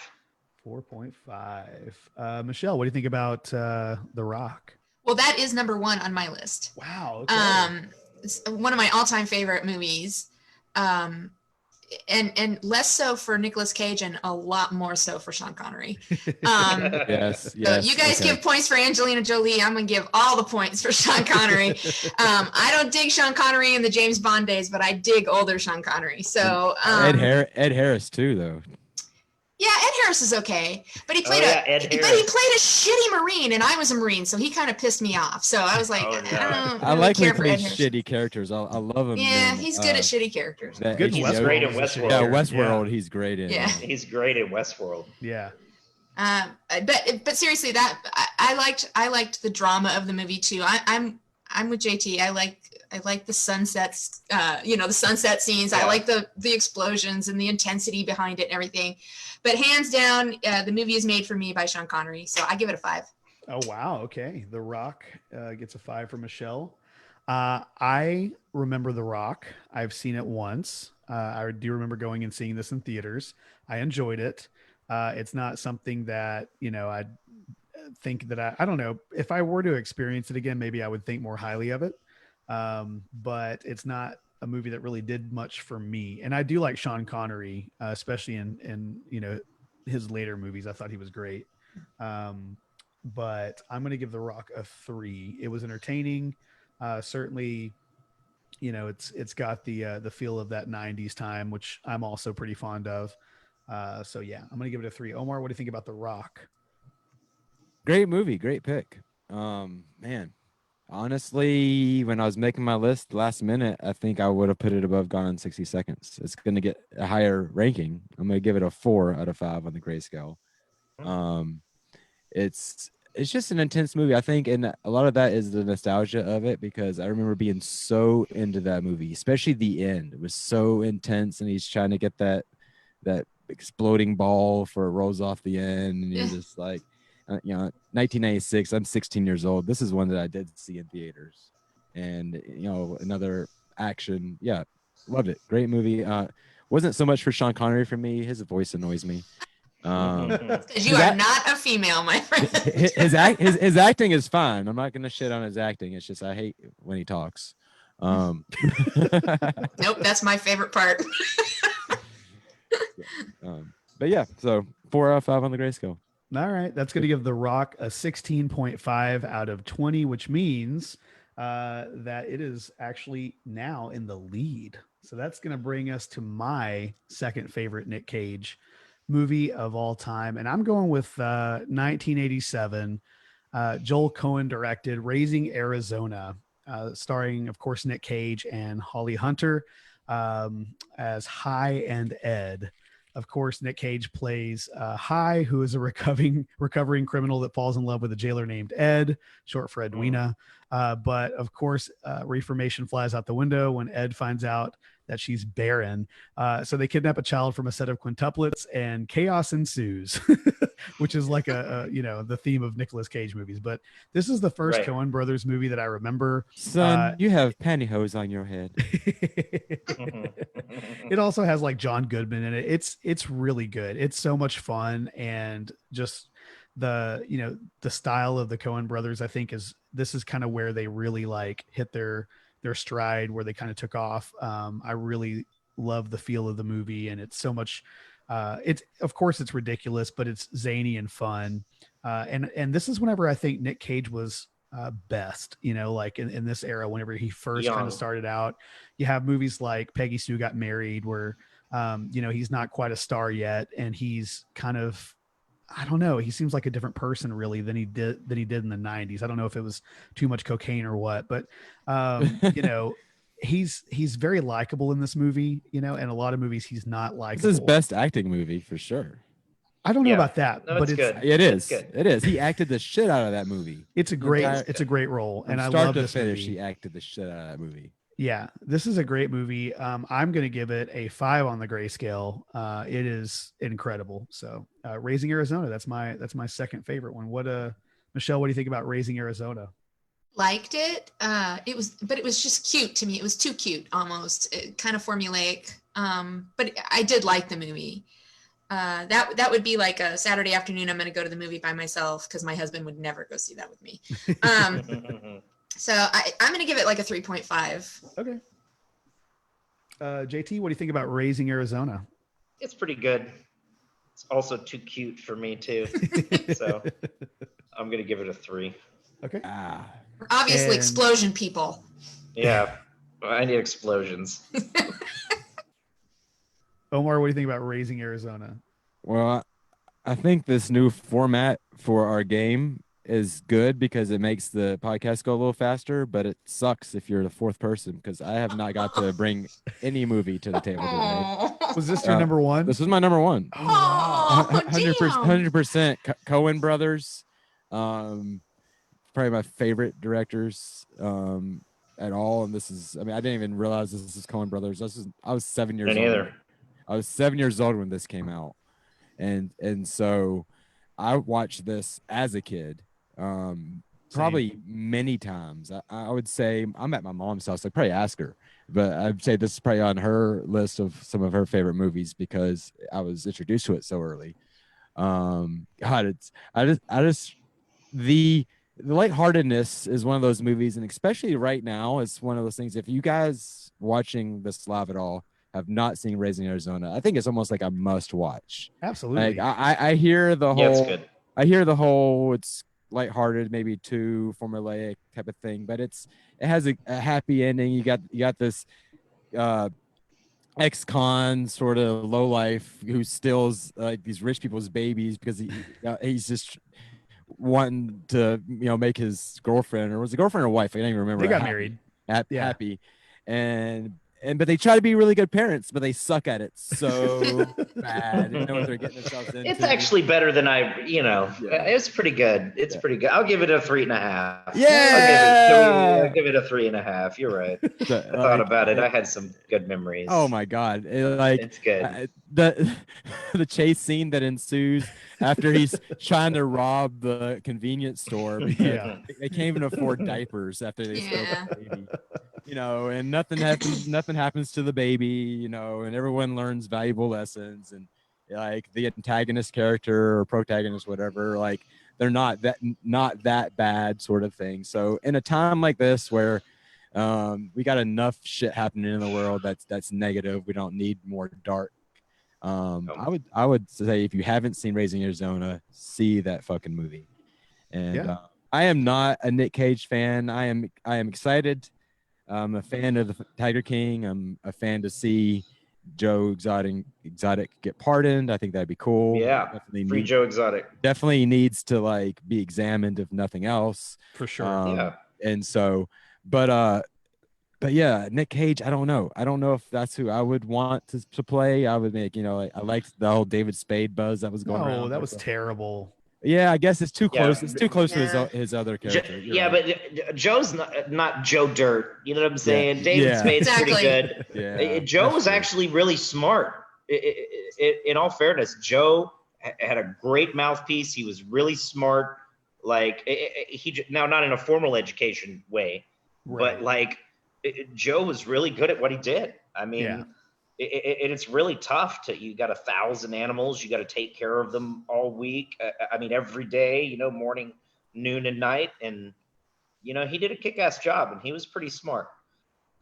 4.5. Michelle, what do you think about The Rock? Well, that is number one on my list. Wow. Okay. It's one of my all-time favorite movies. And less so for Nicolas Cage and a lot more so for Sean Connery. Yes. So you guys give points for Angelina Jolie. I'm going to give all the points for Sean Connery. I don't dig Sean Connery in the James Bond days, but I dig older Sean Connery. So Ed Harris too, though. Yeah, Ed Harris is okay, but he played Ed but he played a shitty Marine, and I was a Marine, so he kind of pissed me off. So I was like, I don't I really like when care he for Ed plays Harris. shitty characters. I love him. Yeah, in, he's good at shitty characters. that Good in HBO He's great in Westworld. Yeah, Westworld. He's great in. Yeah. He's great in Westworld. Yeah. But seriously, that I liked the drama of the movie too. I'm with JT. I like the sunsets, the sunset scenes. Yeah. I like the explosions and the intensity behind it and everything. But hands down, the movie is made for me by Sean Connery. So I give it a 5. Oh, wow. Okay. The Rock gets a 5 from Michelle. I remember The Rock. I've seen it once. I do remember going and seeing this in theaters. I enjoyed it. It's not something that, I think that I don't know, if I were to experience it again, maybe I would think more highly of it. But it's not a movie that really did much for me. And I do like Sean Connery, especially in his later movies. I thought he was great. But I'm going to give The Rock a 3. It was entertaining. Certainly, it's got the feel of that 90s time, which I'm also pretty fond of. So yeah, I'm going to give it a 3. Omar, what do you think about The Rock? Great movie, great pick. Man, honestly, when I was making my list last minute, I think I would have put it above Gone in 60 Seconds. It's going to get a higher ranking. I'm going to give it a 4 out of 5 on the grayscale. It's just an intense movie, I think, and a lot of that is the nostalgia of it, because I remember being so into that movie, especially the end. It was so intense, and he's trying to get that exploding ball before it rolls off the end, and you're just like, 1996, I'm 16 years old. This is one that I did see in theaters, and another action. Yeah, loved it. Great movie. Wasn't so much for Sean Connery for me. His voice annoys me. Because you are not a female, my friend. his acting is fine. I'm not gonna shit on his acting. It's just I hate when he talks. Nope, that's my favorite part. But yeah, so 4 out of 5 on the grayscale. All right. That's going to give The Rock a 16.5 out of 20, which means that it is actually now in the lead. So that's going to bring us to my second favorite Nick Cage movie of all time. And I'm going with 1987, Joel Coen directed Raising Arizona, starring, of course, Nick Cage and Holly Hunter as Hi and Ed. Of course, Nick Cage plays Hi, who is a recovering criminal that falls in love with a jailer named Ed, short for Edwina. But of course, reformation flies out the window when Ed finds out that she's barren. So they kidnap a child from a set of quintuplets, and chaos ensues, which is like the theme of Nicolas Cage movies. But this is the first Coen Brothers movie that I remember. Son, you have pantyhose on your head. It also has like John Goodman in it. It's really good. It's so much fun, and just the style of the Coen brothers, I think this is kind of where they really like hit their stride, where they kind of took off. I really love the feel of the movie, and it's so much, it's, of course it's ridiculous, but it's zany and fun. And this is whenever I think Nick Cage was best, like in this era, whenever he first kind of started out. You have movies like Peggy Sue Got Married, where he's not quite a star yet, and he's kind of, I don't know, he seems like a different person really than he did in the 90s. I don't know if it was too much cocaine or what, but he's very likable in this movie, and a lot of movies he's not likable. It's his best acting movie for sure. I don't know about that, no, but it's good. It is. Good. It is. He acted the shit out of that movie. It's a great role, and I love this finish. movie. He acted the shit out of that movie. Yeah, this is a great movie. I'm going to give it a 5 on the grayscale. It is incredible. So, Raising Arizona, that's my second favorite one. Michelle, what do you think about Raising Arizona? Liked it. It was just cute to me. It was too cute almost. Kind of formulaic. But I did like the movie. That would be like a Saturday afternoon. I'm going to go to the movie by myself because my husband would never go see that with me. So I'm going to give it like a 3.5. Okay. JT, what do you think about Raising Arizona? It's pretty good. It's also too cute for me too. So I'm going to give it a 3. Okay. We're obviously explosion people. Yeah. I need explosions. Omar, what do you think about Raising Arizona? Well, I think this new format for our game is good because it makes the podcast go a little faster, but it sucks if you're the fourth person because I have not got to bring any movie to the table today. Was this your number one? This was my number one. Oh, 100% Coen Brothers. Probably my favorite directors at all. And this is, I didn't even realize this is Coen Brothers. I was 7 years old. I was 7 years old when this came out. And so I watched this as a kid. Probably many times. I would say I'm at my mom's house. I'd probably ask her, but I'd say this is probably on her list of some of her favorite movies because I was introduced to it so early. The lightheartedness is one of those movies, and especially right now, it's one of those things. If you guys watching this live at all have not seen Raising Arizona, I think it's almost like a must watch. Absolutely. Like I hear the whole. Yeah, it's good. I hear the whole. It's lighthearted, maybe too formulaic type of thing, but it has a happy ending. You got this ex-con sort of low life who steals like these rich people's babies because he's just wanting to make his girlfriend, or was it girlfriend or wife? I don't even remember. They got married. Happy, but they try to be really good parents, but they suck at it so bad. They know what they're getting themselves into. It's actually better than it's pretty good. It's pretty good. I'll give it a 3.5. Yeah. I'll give it a 3.5. You're right. I thought about it. I had some good memories. Oh my God. It's good. The chase scene that ensues after he's trying to rob the convenience store because they can't even afford diapers after they steal the baby. And nothing happens to the baby, and everyone learns valuable lessons, and like the antagonist character or protagonist, whatever, like they're not that bad sort of thing. So in a time like this where we got enough shit happening in the world that's negative, we don't need more dark. I would say if you haven't seen Raising Arizona, see that fucking movie. And I am not a Nick Cage fan. I am excited. I'm a fan of the Tiger King. I'm a fan to see Joe Exotic get pardoned. I think that'd be cool. Yeah, free Joe Exotic. Definitely needs to be examined if nothing else. For sure. And so, but yeah, Nick Cage. I don't know. I don't know if that's who I would want to play. I would make I liked the whole David Spade buzz that was going around. Oh, that was terrible. Yeah, I guess it's too close. It's too close to his other character. But Joe's not Joe Dirt. You know what I'm saying? David Spade's pretty good. Yeah, Joe was actually really smart. In all fairness, Joe had a great mouthpiece. He was really smart. Now not in a formal education way, but Joe was really good at what he did. it's really tough you got 1,000 animals. You got to take care of them all week. I mean, every day, morning, noon, and night. And, he did a kick-ass job, and he was pretty smart.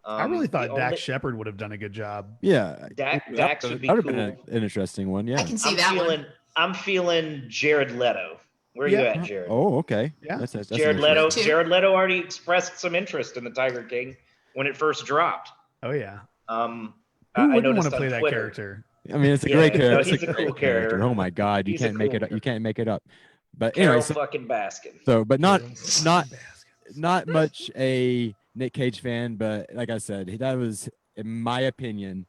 I really thought Dax Shepard would have done a good job. Yeah. Dax would be cool. Been an interesting one. Yeah. I can see one. I'm feeling Jared Leto. Where are you at, Jared? Oh, okay. Yeah. That's Jared Leto. Jared Leto already expressed some interest in the Tiger King when it first dropped. Oh yeah. Who wouldn't want to play that character? I mean, it's a great character. No, it's he's a a great cool character. Oh my God, you can't make it up. You can't make it up. But anyway, fucking Baskin. So, but not much a Nick Cage fan, but like I said, that was, in my opinion,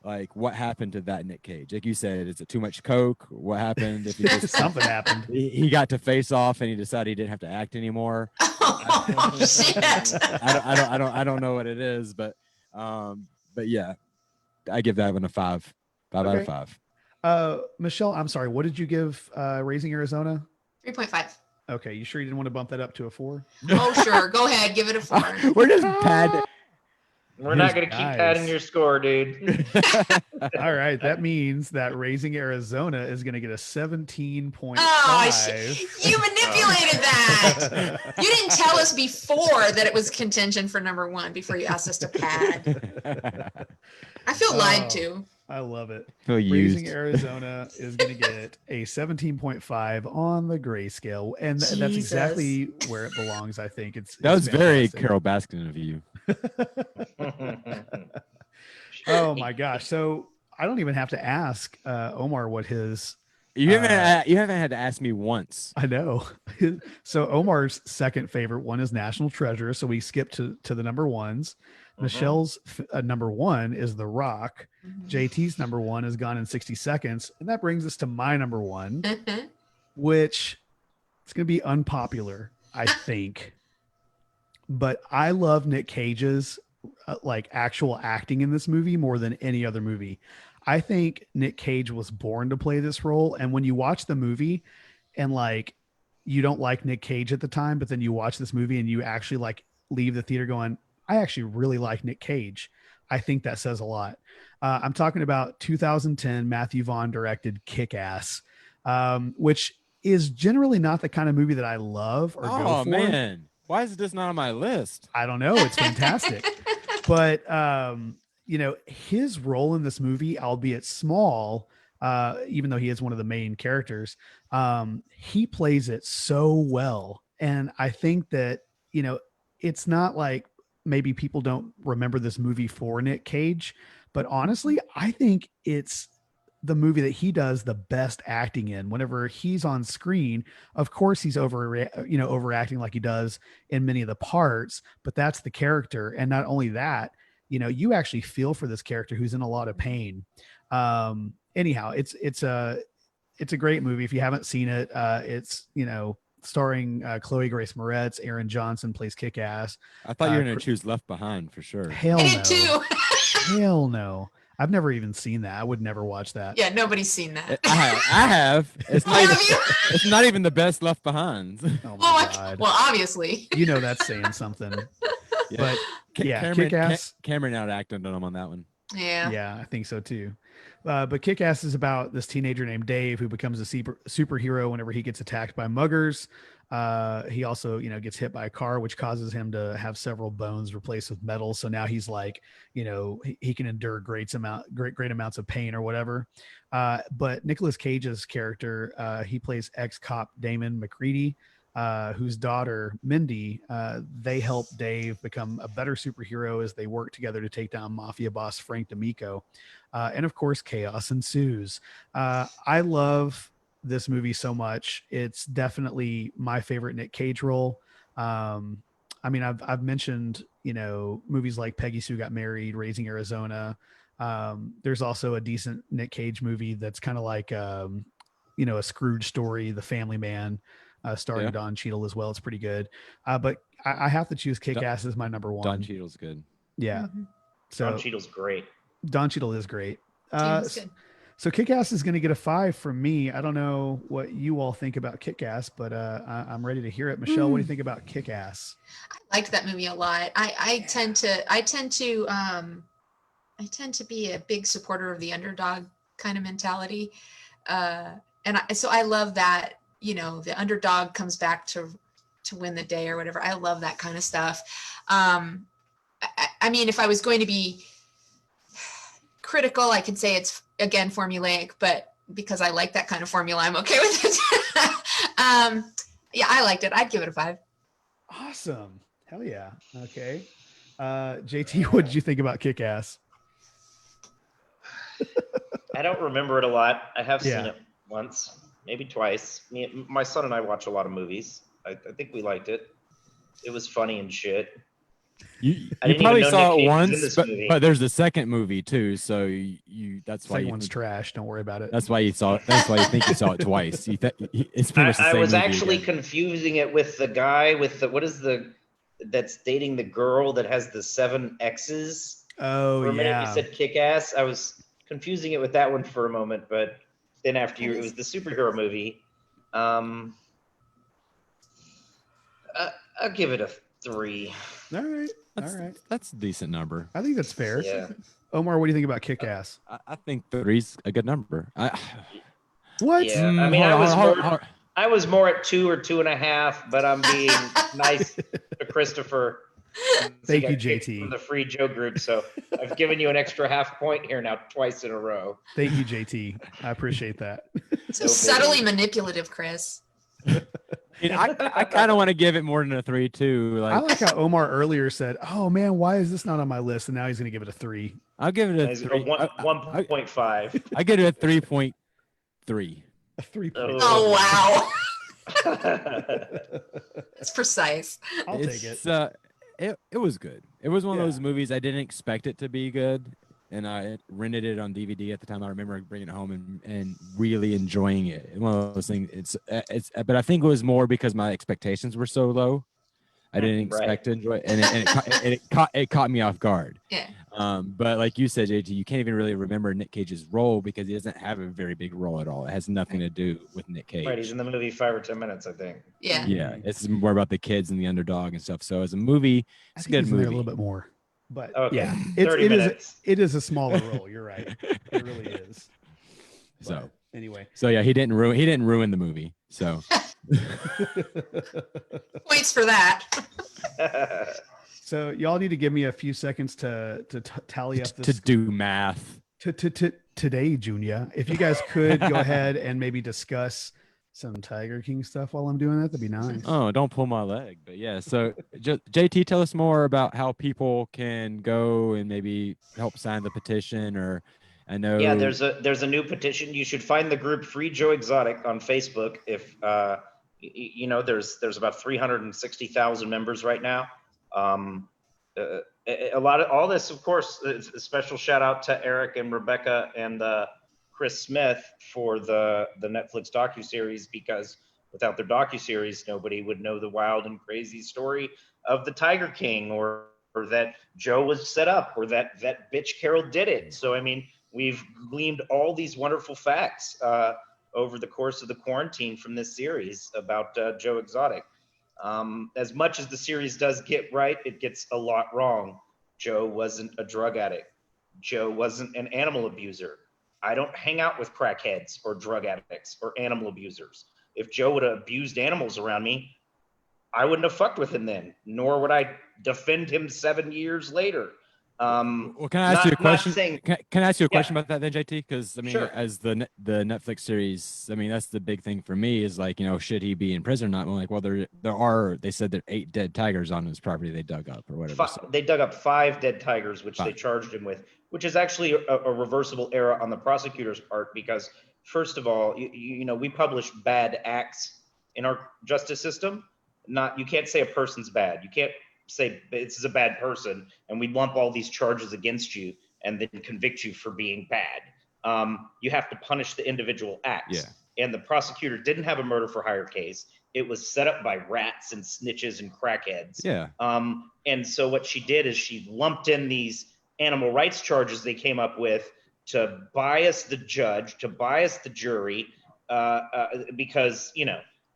like what happened to that Nick Cage. Like you said, is it too much coke? What happened? If he just something happened, he got to face off and he decided he didn't have to act anymore. Oh, shit. I don't know what it is, but yeah, I give that one a 5 out of 5. Michelle, I'm sorry, what did you give Raising Arizona? 3.5. Okay, you sure you didn't want to bump that up to a 4? Oh, sure. Go ahead. Give it a 4. We're just pad. We're not going to keep padding your score, dude. All right. That means that Raising Arizona is going to get a 17.5. Oh, you manipulated that. You didn't tell us before that it was contention for number 1 before you asked us to pad. I feel lied to. I love it. Raising Arizona is going to get a 17.5 on the grayscale, and that's exactly where it belongs. I think that was very Carol Baskin of you. Oh my gosh! So I don't even have to ask Omar what his. You haven't had to ask me once. I know. So Omar's second favorite one is National Treasure. So we skip to the number ones. Michelle's number 1 is The Rock. JT's number 1 is Gone in 60 Seconds. And that brings us to my number 1, which it's going to be unpopular, I think. But I love Nick Cage's like actual acting in this movie more than any other movie. I think Nick Cage was born to play this role. And when you watch the movie and like, you don't like Nick Cage at the time, but then you watch this movie and you actually like leave the theater going, I actually really like Nick Cage. I think that says a lot. I'm talking about 2010 Matthew Vaughn directed Kick-Ass, which is generally not the kind of movie that I love or go for. Oh man, why is this not on my list? I don't know. It's fantastic. But his role in this movie, albeit small, even though he is one of the main characters, he plays it so well. And I think that, it's not like maybe people don't remember this movie for Nick Cage, but honestly, I think it's the movie that he does the best acting in. Whenever he's on screen, of course he's overacting like he does in many of the parts, but that's the character. And not only that, you actually feel for this character who's in a lot of pain. Anyhow, it's a great movie. If you haven't seen it, it's, starring Chloe Grace Moretz. Aaron Johnson plays Kick-Ass. I thought you were going to choose Left Behind for sure. Hell no. I did too. Hell no. I've never even seen that. I would never watch that. Yeah, nobody's seen that. I have. It's not even the best Left Behinds. Oh my God. Well, obviously. That's saying something. Yeah. But Kick-Ass. Cameron out acted on him on that one. Yeah. Yeah, I think so too. But Kick-Ass is about this teenager named Dave who becomes a superhero whenever he gets attacked by muggers. He also, gets hit by a car, which causes him to have several bones replaced with metal. So now he's like, he can endure great amounts of pain or whatever. But Nicolas Cage's character, he plays ex-cop Damon McCready, whose daughter Mindy, they help Dave become a better superhero as they work together to take down mafia boss Frank D'Amico. And of course, chaos ensues. I love this movie so much. It's definitely my favorite Nick Cage role. I've mentioned, movies like Peggy Sue Got Married, Raising Arizona. There's also a decent Nick Cage movie that's kind of like, a Scrooge story, The Family Man, starring Don Cheadle as well. It's pretty good. But I have to choose Kick-Ass as my number 1. Don Cheadle's good. Yeah. Mm-hmm. So Don Cheadle's great. Don Cheadle is great. Good. So Kick-Ass is going to get a 5 from me. I don't know what you all think about Kick-Ass, but I'm ready to hear it. Michelle, what do you think about Kick-Ass? I liked that movie a lot. I tend to tend to be a big supporter of the underdog kind of mentality. So I love that, the underdog comes back to win the day or whatever. I love that kind of stuff. I mean, if I was going to be critical, I could say it's, again, formulaic, but because I like that kind of formula, I'm okay with it. Yeah, I liked it. I'd give it a 5. Awesome. Hell yeah. Okay. JT, what did you think about Kick-Ass? I don't remember it a lot. I have seen it once, maybe twice. My son and I watch a lot of movies. I think we liked it. It was funny and shit. You probably saw it once, but there's the second movie too. So that's why second one's trash. Don't worry about it. That's why you saw it. That's why you think you saw it twice. It's pretty much the same I was movie actually again. confusing it with the guy with that's dating the girl that has the 7 X's. Oh, for a minute yeah. you said Kick-Ass. I was confusing it with that one for a moment, but then after it was the superhero movie. I'll give it a 3. All right. That's a decent number. I think that's fair. Yeah. Omar, what do you think about Kick-Ass? I think 3's a good number. What? Yeah, I mean, I was more at 2 or 2.5, but I'm being nice to Christopher. Thank you, JT. From the free Joe group, so I've given you an extra half point here now, twice in a row. Thank you, JT. I appreciate that. So subtly manipulative, Chris. I kind of want to give it more than a 3 too. I like how Omar earlier said, "Oh man, why is this not on my list?" And now he's going to give it a 3. I'll give it a 3. 1.5. I give it a 3.3. A 3. Oh wow. It's precise. I'll take it. It was good. It was one of those movies I didn't expect it to be good, and I rented it on DVD at the time. I remember bringing it home and really enjoying it. One of those things. But I think it was more because my expectations were so low. I didn't expect to enjoy it, and it caught me off guard. Yeah. But like you said, JT, you can't even really remember Nick Cage's role because he doesn't have a very big role at all. It has nothing to do with Nick Cage. Right, he's in the movie 5 or 10 minutes, I think. Yeah. Yeah, it's more about the kids and the underdog and stuff. So as a movie, it's a good movie. A little bit more, but okay. Yeah, 30 minutes. it is a smaller role. You're right. It really is. So anyway, yeah, he didn't ruin the movie. So points for that. So y'all need to give me a few seconds to tally up this to do math. Today, Junior. If you guys could go ahead and maybe discuss some Tiger King stuff while I'm doing that, that'd be nice. Oh, don't pull my leg. But yeah, so JT, tell us more about how people can go and maybe help sign the petition. Or I know. Yeah, there's a new petition. You should find the group Free Joe Exotic on Facebook. If there's about 360,000 members right now. A lot of all this, of course, a special shout out to Eric and Rebecca and Chris Smith for the Netflix docuseries, because without their docuseries, nobody would know the wild and crazy story of the Tiger King, or that Joe was set up, or that bitch Carol did it. So, I mean, we've gleaned all these wonderful facts over the course of the quarantine from this series about Joe Exotic. As much as the series does get right, it gets a lot wrong. Joe wasn't a drug addict. Joe wasn't an animal abuser. I don't hang out with crackheads or drug addicts or animal abusers. If Joe would have abused animals around me, I wouldn't have fucked with him then, nor would I defend him 7 years later. Well, can I ask you a question? Can I ask you a question about that then, JT? Because I mean, sure. As the Netflix series, I mean, that's the big thing for me is like, should he be in prison or not? I'm like, well, they said there are 8 dead tigers on his property they dug up or whatever. They dug up 5 dead tigers, which they charged him with, which is actually a reversible error on the prosecutor's part, because first of all, we publish bad acts in our justice system. You can't say a person's bad. You can't say this is a bad person and we lump all these charges against you and then convict you for being bad. You have to punish the individual acts. Yeah. And the prosecutor didn't have a murder for hire case. It was set up by rats and snitches and crackheads. Yeah. And so what she did is she lumped in these animal rights charges they came up with to bias the judge, to bias the jury, because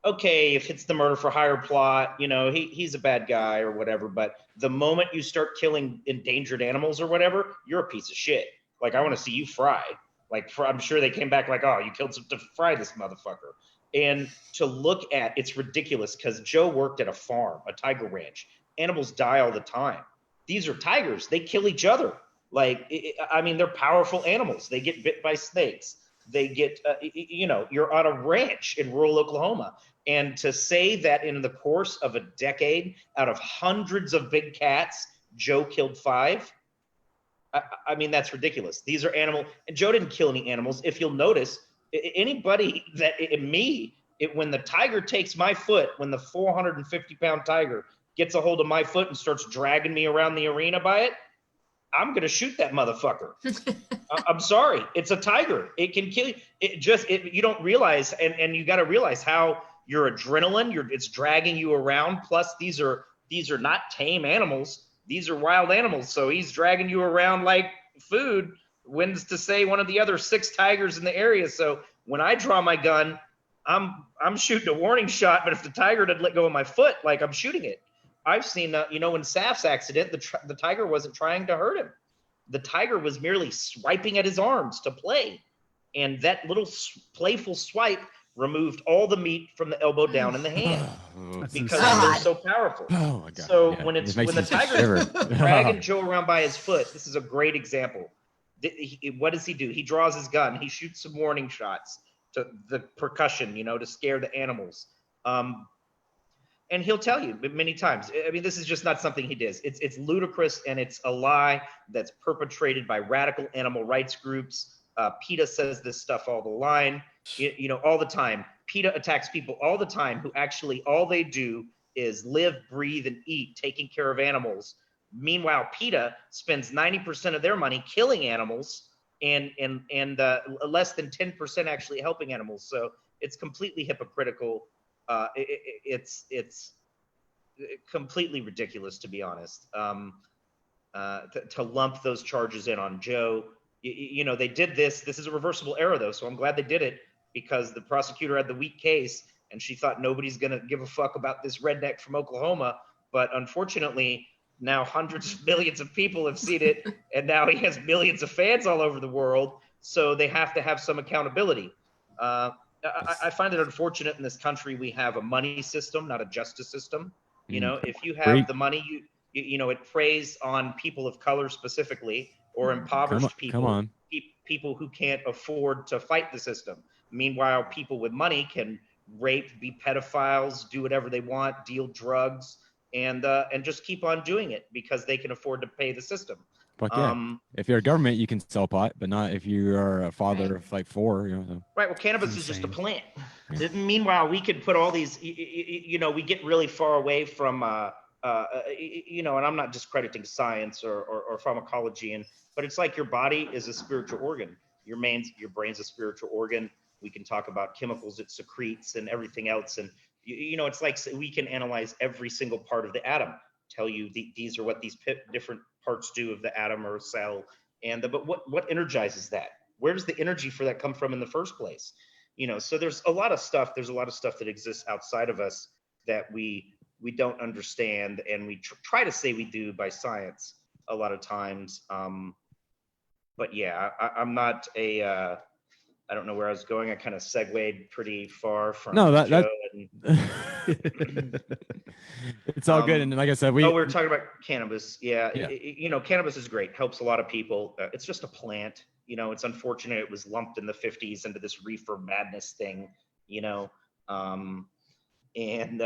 okay, if it's the murder for hire plot, you know, he's a bad guy or whatever. But the moment you start killing endangered animals or whatever, you're a piece of shit. Like, I want to see you fry. Like, I'm sure they came back like, oh, you killed some to fry this motherfucker. And to look at, it's ridiculous because Joe worked at a farm, a tiger ranch. Animals die all the time. These are tigers. They kill each other. Like, I mean, they're powerful animals. They get bit by snakes. They get, you know, you're on a ranch in rural Oklahoma. And to say that in the course of a decade, out of hundreds of big cats, Joe killed 5, I mean, that's ridiculous. These are animal, and Joe didn't kill any animals. If you'll notice, anybody that, when the tiger takes my foot, when the 450-pound tiger gets a hold of my foot and starts dragging me around the arena by it, I'm going to shoot that motherfucker. I'm sorry. It's a tiger. It can kill you. You don't realize, and you got to realize how your adrenaline, it's dragging you around. Plus, these are not tame animals. These are wild animals. So he's dragging you around like food. When's to say one of the other 6 tigers in the area. So when I draw my gun, I'm shooting a warning shot. But if the tiger doesn't let go of my foot, like, I'm shooting it. I've seen, you know, in Saf's accident, the tiger wasn't trying to hurt him. The tiger was merely swiping at his arms to play. And that little playful swipe removed all the meat from the elbow down in the hand because they're so powerful. Oh my God. So when the tiger is dragging Joe around by his foot, this is a great example. What does he do? He draws his gun. He shoots some warning shots to the percussion, you know, to scare the animals. And he'll tell you many times. I mean, this is just not something he does. It's ludicrous, and it's a lie that's perpetrated by radical animal rights groups. PETA says this stuff all the time. PETA attacks people all the time who actually all they do is live, breathe, and eat, taking care of animals. Meanwhile, PETA spends 90% of their money killing animals and less than 10% actually helping animals. So it's completely hypocritical. It's completely ridiculous, to be honest. To lump those charges in on Joe, you know, they did this. This is a reversible error, though, so I'm glad they did it because the prosecutor had the weak case, and she thought nobody's gonna give a fuck about this redneck from Oklahoma. But unfortunately, now hundreds of millions of people have seen it, and now he has millions of fans all over the world. So they have to have some accountability. I find it unfortunate in this country we have a money system, not a justice system. You know, if you have the money, you know, it preys on people of color specifically, or impoverished people, people who can't afford to fight the system. Meanwhile, people with money can rape, be pedophiles, do whatever they want, deal drugs, and just keep on doing it because they can afford to pay the system. Fuck yeah. If you're a government, you can sell pot, but not if you are a father of like 4. You know. So. Right. Well, cannabis is just a plant. Yeah. Meanwhile, we could put all these. You know, we get really far away from. You know, and I'm not discrediting science or pharmacology, but it's like your body is a spiritual organ. Your brain's a spiritual organ. We can talk about chemicals it secretes and everything else, and you know, it's like we can analyze every single part of the atom. Tell you these are what these different parts do of the atom or cell, but what energizes that? Where does the energy for that come from in the first place? You know, so there's a lot of stuff that exists outside of us that we don't understand, and we try to say we do by science a lot of times. But yeah, I'm not a I don't know where I was going. I kind of segued pretty far from Joe. It's all good. And like I said, we were talking about cannabis. Yeah. You know, cannabis is great. Helps a lot of people. It's just a plant. You know, it's unfortunate it was lumped in the 50s into this reefer madness thing, you know. And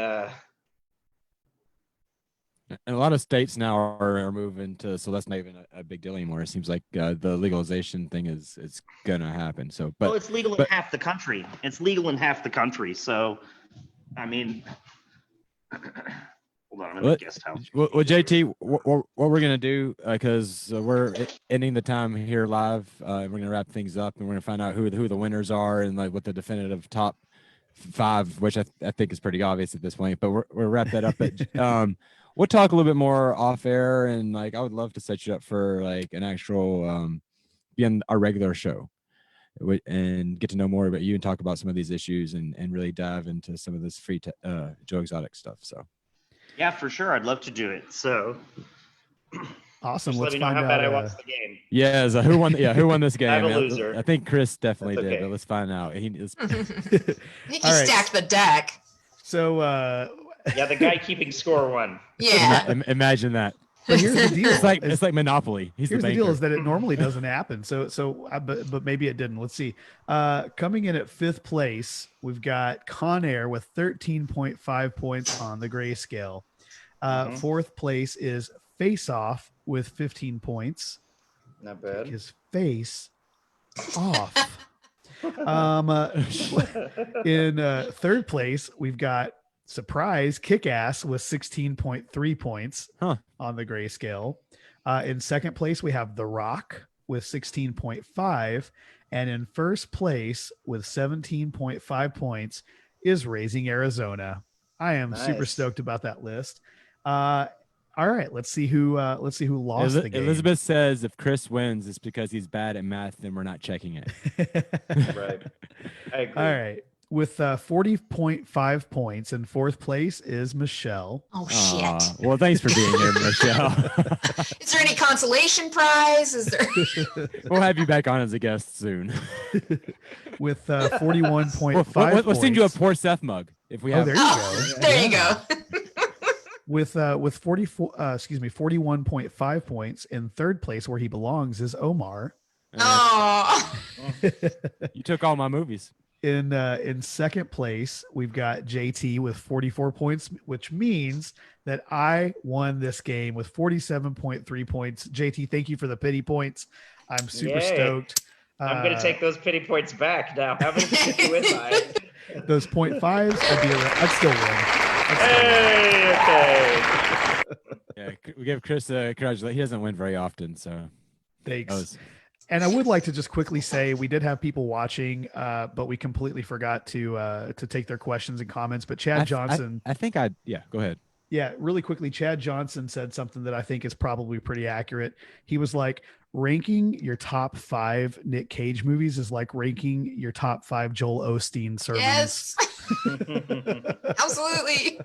a lot of states now are moving to, so that's not even a big deal anymore. It seems like the legalization thing is gonna happen. So, but it's legal in half the country. It's legal in half the country. So, I mean, hold on, I'm in the guest house. Well, JT, what we're gonna do, because we're ending the time here live, we're gonna wrap things up, and we're gonna find out who the winners are and like what the definitive top 5, which I think is pretty obvious at this point. But we'll wrap that up. We'll talk a little bit more off air, and like I would love to set you up for like an actual being our regular show. and get to know more about you and talk about some of these issues and really dive into some of this free Joe Exotic stuff. So yeah, for sure, I'd love to do it. So awesome. just Let's let me know find how out. bad I watched the game. yeah, so who won? Who won this game? I'm a loser. I think Chris definitely That's did, okay. but let's find out. I think he All right. stacked the deck. So Yeah, the guy keeping score won. Yeah. Imagine that. but here's the deal. It's like Monopoly. Here's the banker. deal is that it normally doesn't happen. But maybe it didn't. Let's see. Coming in at 5th place, we've got Con Air with 13.5 points on the grayscale. 4th place is Faceoff with 15 points. Not bad. His face off. In 3rd place, we've got Surprise Kick-Ass with 16.3 points on the grayscale. In 2nd place, we have The Rock with 16.5. And in 1st place with 17.5 points is Raising Arizona. I am super stoked about that list. All right, let's see who lost the game. Elizabeth says if Chris wins, it's because he's bad at math and we're not checking it. Right. I agree. All right. With 40.5 points in 4th place is Michelle. Oh, shit. Well, thanks for being here, Michelle. Is there any consolation prize? Is there? We'll have you back on as a guest soon. With 41.5 we'll send you a Poor Seth mug if we have. There you go. There you go. With 41.5 points in 3rd place, where he belongs, is Omar. Oh. You took all my movies. In 2nd place, we've got JT with 44 points, which means that I won this game with 47.3 points. JT, thank you for the pity points. I'm super stoked. I'm going to take those pity points back now. How many was I? Those 0.5s, I'd still win. Hey, okay. Yeah, we give Chris a congratulations. He doesn't win very often, so thanks. And I would like to just quickly say we did have people watching, but we completely forgot to take their questions and comments. But Chad Johnson, go ahead. Yeah, really quickly, Chad Johnson said something that I think is probably pretty accurate. He was like, ranking your top 5 Nick Cage movies is like ranking your top 5 Joel Osteen sermons. Yes. Absolutely.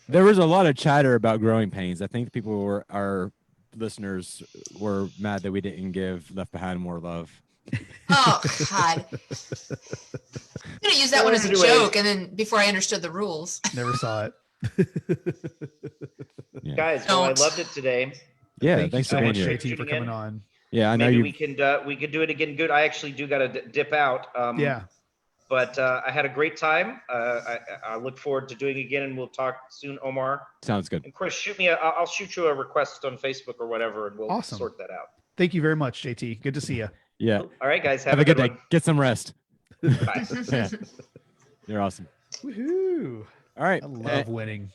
There was a lot of chatter about Growing Pains. I think our listeners were mad that we didn't give Left Behind more love. Oh, God. I'm going to use that one as a joke, and then before I understood the rules. Never saw it. Yeah. Guys, well, I loved it today. Yeah, thanks so much, JT, for coming on. Yeah, I know we can do it again. Good. I actually do got to dip out. Yeah. But I had a great time. I look forward to doing it again, and we'll talk soon, Omar. Sounds good. And Chris, I'll shoot you a request on Facebook or whatever, and we'll sort that out. Thank you very much, JT. Good to see you. Yeah. All right, guys. Have a good day. one. Get some rest. Bye. Yeah. You're awesome. Woohoo. All right. I love winning.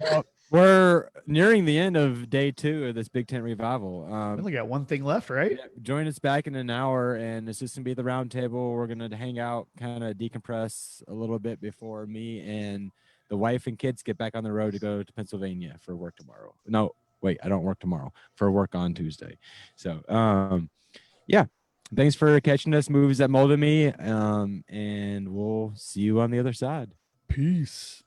Well, we're nearing the end of day 2 of this Big Tent revival. We only got one thing left, right? Yeah, join us back in an hour, and it's just gonna be the round table. We're gonna hang out, kind of decompress a little bit before me and the wife and kids get back on the road to go to Pennsylvania for work tomorrow. No, wait, I don't work tomorrow, for work on Tuesday. So, yeah. Thanks for catching us, Movies That Molded Me, and we'll see you on the other side. Peace.